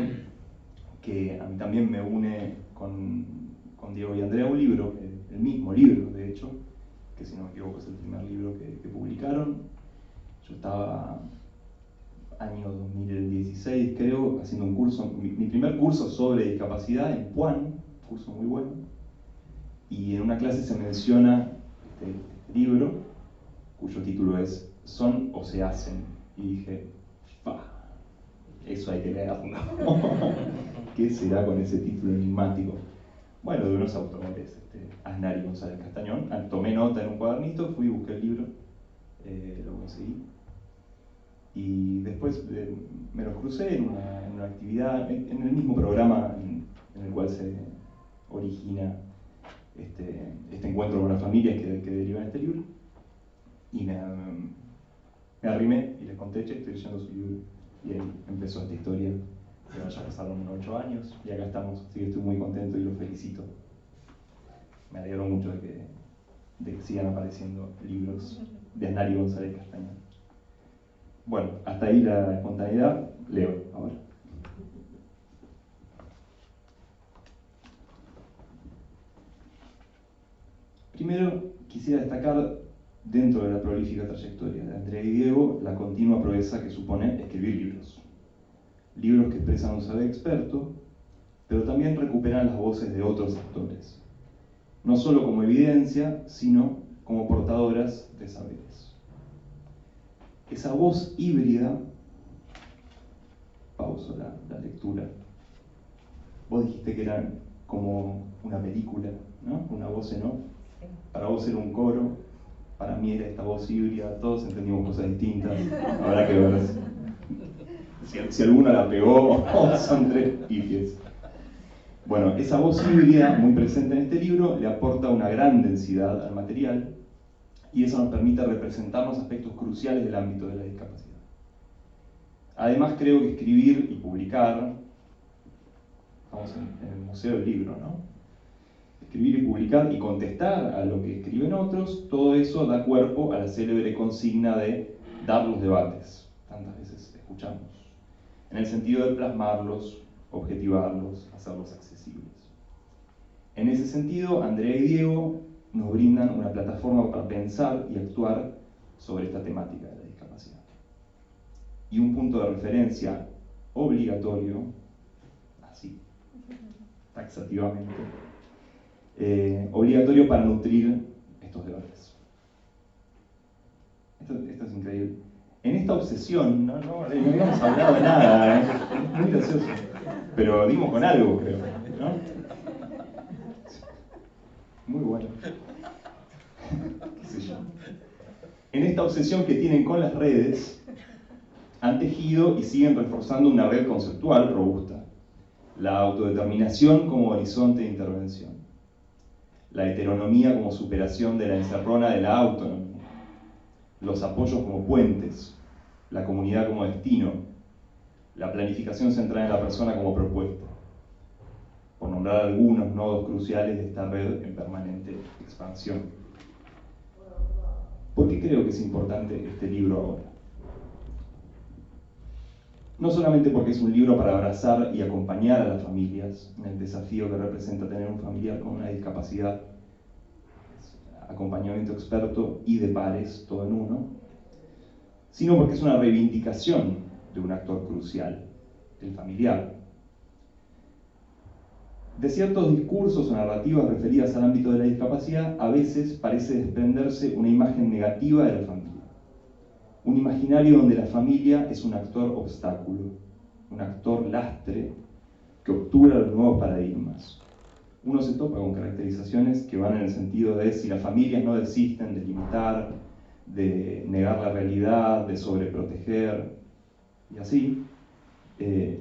que a mí también me une con Diego y Andrea un libro, el mismo libro de hecho, que si no me equivoco es el primer libro que publicaron. Yo estaba año 2016 creo, haciendo un curso, mi primer curso sobre discapacidad en Puan, curso muy bueno, y en una clase se menciona este libro, cuyo título es Son o se hacen, y dije, eso hay que leerlo. ¿Qué será con ese título enigmático? Bueno, de unos autores, Aznar y González Castañón. Tomé nota en un cuadernito, fui y busqué el libro, lo conseguí. Y después me los crucé en una actividad, en el mismo programa en el cual se origina este encuentro con las familias que deriva en este libro. Y me arrimé y les conté, che, estoy leyendo su libro. Y ahí empezó esta historia, que ya pasaron 8 años y acá estamos, así que estoy muy contento y los felicito. Me alegro mucho de que sigan apareciendo libros de Aznar y González Castañón. Bueno, hasta ahí la espontaneidad. Leo ahora. Primero, quisiera destacar, dentro de la prolífica trayectoria de Andrea y Diego, la continua proeza que supone escribir libros. Libros que expresan un saber experto, pero también recuperan las voces de otros actores, no solo como evidencia, sino como portadoras de saberes. Esa voz híbrida, pauso la lectura, vos dijiste que era como una película, ¿no? Una voz en off. Para vos era un coro, para mí era esta voz híbrida, todos entendimos cosas distintas, habrá que ver si alguno la pegó o son 3 pifies. Bueno, esa voz híbrida, muy presente en este libro, le aporta una gran densidad al material y eso nos permite representarnos aspectos cruciales del ámbito de la discapacidad. Además, creo que escribir y publicar, estamos en el Museo del Libro, ¿no? Escribir y publicar y contestar a lo que escriben otros, todo eso da cuerpo a la célebre consigna de dar los debates, tantas veces escuchamos, en el sentido de plasmarlos, objetivarlos, hacerlos accesibles. En ese sentido, Andrea y Diego nos brindan una plataforma para pensar y actuar sobre esta temática de la discapacidad. Y un punto de referencia obligatorio, así, taxativamente, obligatorio para nutrir estos debates. Esto es increíble. En esta obsesión, no habíamos hablado de nada, es muy gracioso, pero dimos con algo, creo, ¿no? Muy bueno. ¿Qué sé yo? En esta obsesión que tienen con las redes, han tejido y siguen reforzando una red conceptual robusta. La autodeterminación como horizonte de intervención. La heteronomía como superación de la encerrona de la autonomía. Los apoyos como puentes. La comunidad como destino. La planificación centrada en la persona como propuesta. Por nombrar algunos nodos cruciales de esta red en permanente expansión. ¿Por qué creo que es importante este libro ahora? No solamente porque es un libro para abrazar y acompañar a las familias en el desafío que representa tener un familiar con una discapacidad, acompañamiento experto y de pares, todo en uno, sino porque es una reivindicación de un actor crucial, el familiar. De ciertos discursos o narrativas referidas al ámbito de la discapacidad, a veces parece desprenderse una imagen negativa de la familia. Un imaginario donde la familia es un actor obstáculo, un actor lastre que obtura los nuevos paradigmas. uno se topa con caracterizaciones que van en el sentido de si las familias no desisten de limitar, de negar la realidad, de sobreproteger, y así,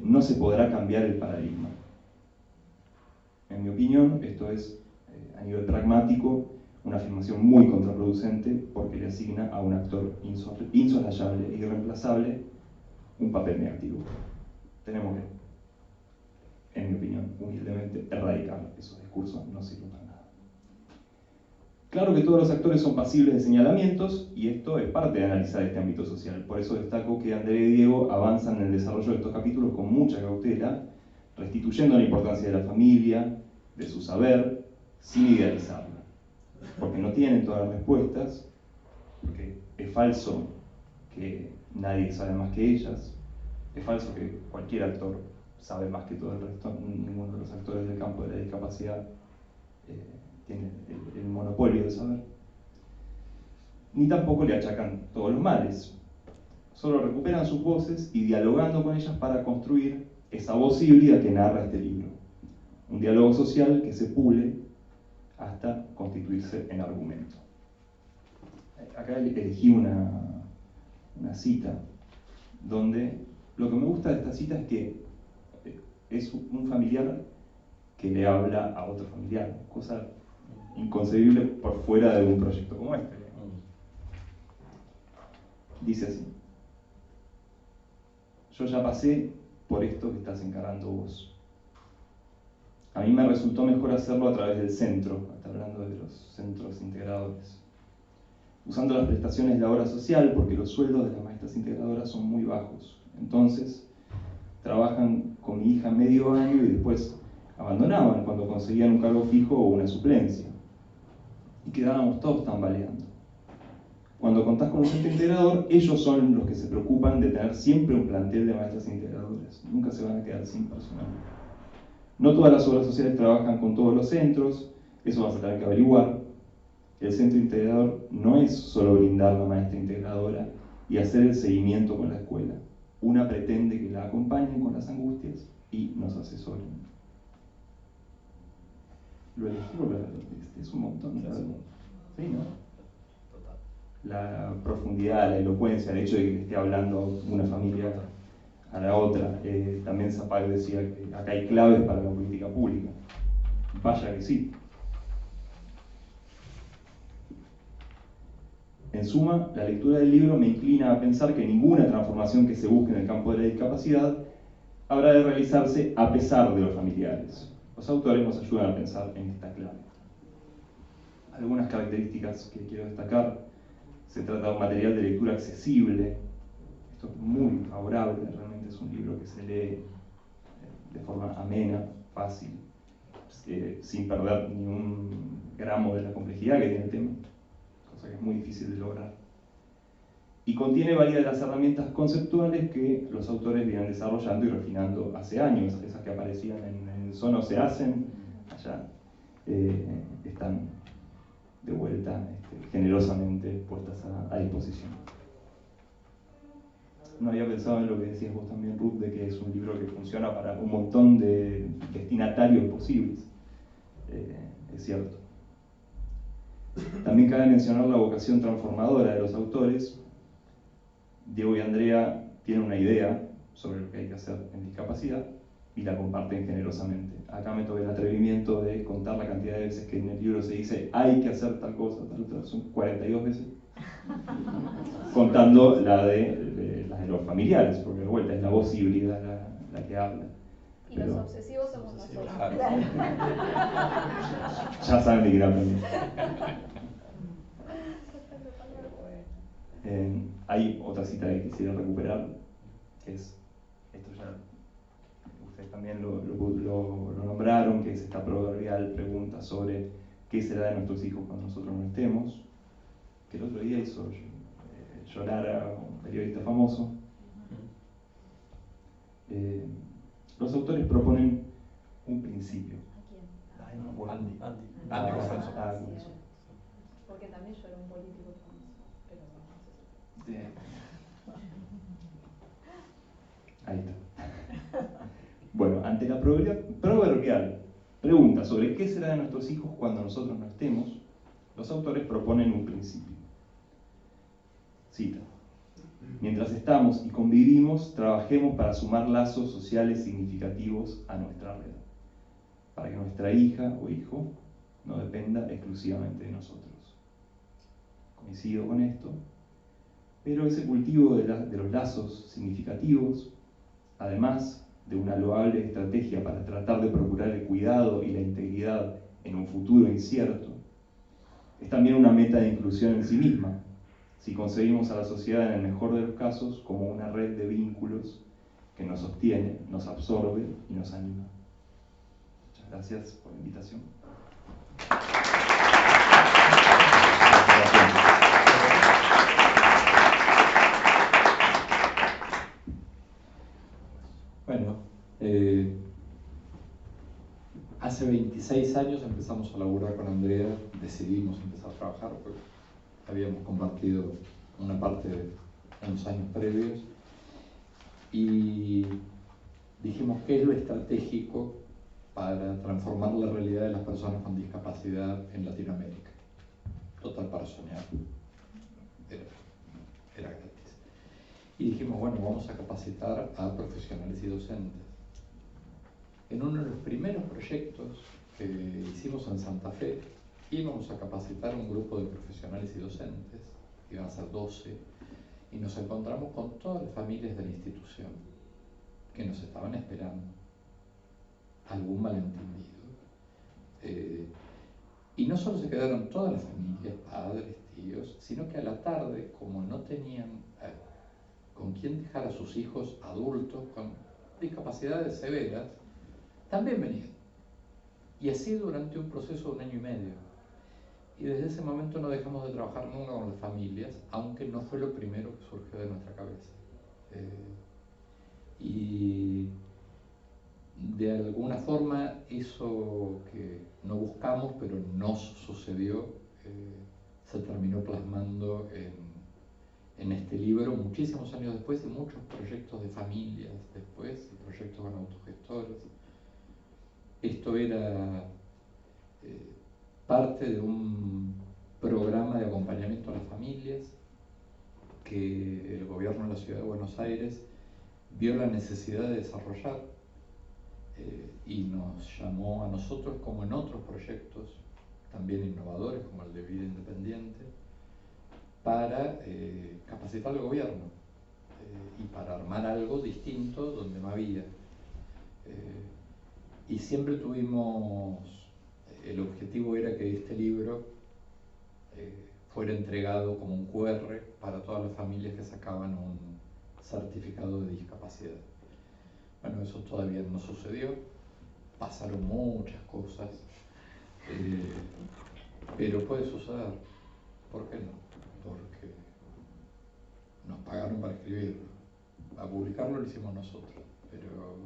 no se podrá cambiar el paradigma. En mi opinión, esto es, a nivel pragmático, una afirmación muy contraproducente porque le asigna a un actor insoslayable e irreemplazable un papel negativo. Tenemos que, en mi opinión, humildemente erradicar esos discursos, no sirven para nada. Claro que todos los actores son pasibles de señalamientos y esto es parte de analizar este ámbito social. Por eso destaco que Andrea y Diego avanzan en el desarrollo de estos capítulos con mucha cautela, restituyendo la importancia de la familia, de su saber, sin idealizarla. Porque no tienen todas las respuestas, porque es falso que nadie sabe más que ellas, es falso que cualquier actor sabe más que todo el resto, ninguno de los actores del campo de la discapacidad tiene el monopolio del saber. Ni tampoco le achacan todos los males, solo recuperan sus voces y dialogando con ellas para construir esa voz híbrida que narra este libro. Un diálogo social que se pule hasta constituirse en argumento. Acá elegí una cita donde lo que me gusta de esta cita es que es un familiar que le habla a otro familiar, cosa inconcebible por fuera de un proyecto como este. Dice así: yo ya pasé por esto que estás encarando vos. A mí me resultó mejor hacerlo a través del centro, está hablando de los centros integradores, usando las prestaciones de la obra social, porque los sueldos de las maestras integradoras son muy bajos. Entonces, trabajan con mi hija medio año y después abandonaban cuando conseguían un cargo fijo o una suplencia. Y quedábamos todos tambaleando. Cuando contás con un centro integrador, ellos son los que se preocupan de tener siempre un plantel de maestras integradoras. Nunca se van a quedar sin personal. No todas las obras sociales trabajan con todos los centros, eso vas a tener que averiguar. El centro integrador no es solo brindar la maestra integradora y hacer el seguimiento con la escuela. Una pretende que la acompañen con las angustias y nos asesoren. Lo elegí porque es un montón, ¿verdad? Sí, ¿no? La profundidad, la elocuencia, el hecho de que le esté hablando una familia a la otra. También Zapag decía que acá hay claves para la política pública. Vaya que sí. En suma, la lectura del libro me inclina a pensar que ninguna transformación que se busque en el campo de la discapacidad habrá de realizarse a pesar de los familiares. Los autores nos ayudan a pensar en esta clave. Algunas características que quiero destacar: se trata de un material de lectura accesible, esto es muy favorable, realmente es un libro que se lee de forma amena, fácil, sin perder ni un gramo de la complejidad que tiene el tema, cosa que es muy difícil de lograr. Y contiene varias de las herramientas conceptuales que los autores vienen desarrollando y refinando hace años. Esas que aparecían en Eso no se hacen, allá están de vuelta generosamente puestas a disposición. No había pensado en lo que decías vos también, Ruth, de que es un libro que funciona para un montón de destinatarios posibles. Es cierto. También cabe mencionar la vocación transformadora de los autores. Diego y Andrea tienen una idea sobre lo que hay que hacer en discapacidad y la comparten generosamente. Acá me tomé el atrevimiento de contar la cantidad de veces que en el libro se dice hay que hacer tal cosa, tal otra, son 42 veces, contando las de los familiares, porque de vuelta es la voz híbrida la que habla. Y los obsesivos somos nosotros. Ya saben de qué hablan. Hay otra cita que quisiera recuperar, que es, esto ya ustedes también lo nombraron, que es esta proverbial pregunta sobre qué será de nuestros hijos cuando nosotros no estemos, que el otro día hizo llorar a un periodista famoso. Los autores proponen un principio. ¿A quién? Ay, no me acuerdo. Andy. Porque también yo era un político famoso, pero no sé. Sí. Ahí está. Bueno, ante la proverbial pregunta sobre qué será de nuestros hijos cuando nosotros no estemos, los autores proponen un principio. Cita: mientras estamos y convivimos, trabajemos para sumar lazos sociales significativos a nuestra red, para que nuestra hija o hijo no dependa exclusivamente de nosotros. Coincido con esto, pero ese cultivo de los lazos significativos, además de una loable estrategia para tratar de procurar el cuidado y la integridad en un futuro incierto, es también una meta de inclusión en sí misma, si concebimos a la sociedad en el mejor de los casos como una red de vínculos que nos sostiene, nos absorbe y nos anima. Muchas gracias por la invitación. Bueno, hace 26 años empezamos a laburar con Andrea, decidimos empezar a trabajar, porque habíamos compartido una parte en los años previos, y dijimos qué es lo estratégico para transformar la realidad de las personas con discapacidad en Latinoamérica. Total, para soñar. Era gratis. Y dijimos, bueno, vamos a capacitar a profesionales y docentes. En uno de los primeros proyectos que hicimos en Santa Fe, íbamos a capacitar a un grupo de profesionales y docentes, iban a ser 12, y nos encontramos con todas las familias de la institución que nos estaban esperando. Algún malentendido. Y no solo se quedaron todas las familias, padres, tíos, sino que a la tarde, como no tenían con quién dejar a sus hijos adultos con discapacidades severas, también venían. Y así durante un proceso de 1 año y medio. Y desde ese momento no dejamos de trabajar nunca con las familias, aunque no fue lo primero que surgió de nuestra cabeza. Y de alguna forma eso que no buscamos, pero no sucedió, se terminó plasmando en este libro muchísimos años después, y muchos proyectos de familias después, y proyectos con autogestores. Esto era parte de un programa de acompañamiento a las familias que el gobierno de la Ciudad de Buenos Aires vio la necesidad de desarrollar, y nos llamó a nosotros, como en otros proyectos también innovadores como el de Vida Independiente, para capacitar al gobierno y para armar algo distinto donde no había. Y siempre tuvimos, el objetivo era que este libro fuera entregado como un QR para todas las familias que sacaban un certificado de discapacidad. Bueno, eso todavía no sucedió, pasaron muchas cosas, pero puede suceder. ¿Por qué no? Porque nos pagaron para escribirlo. A publicarlo lo hicimos nosotros, pero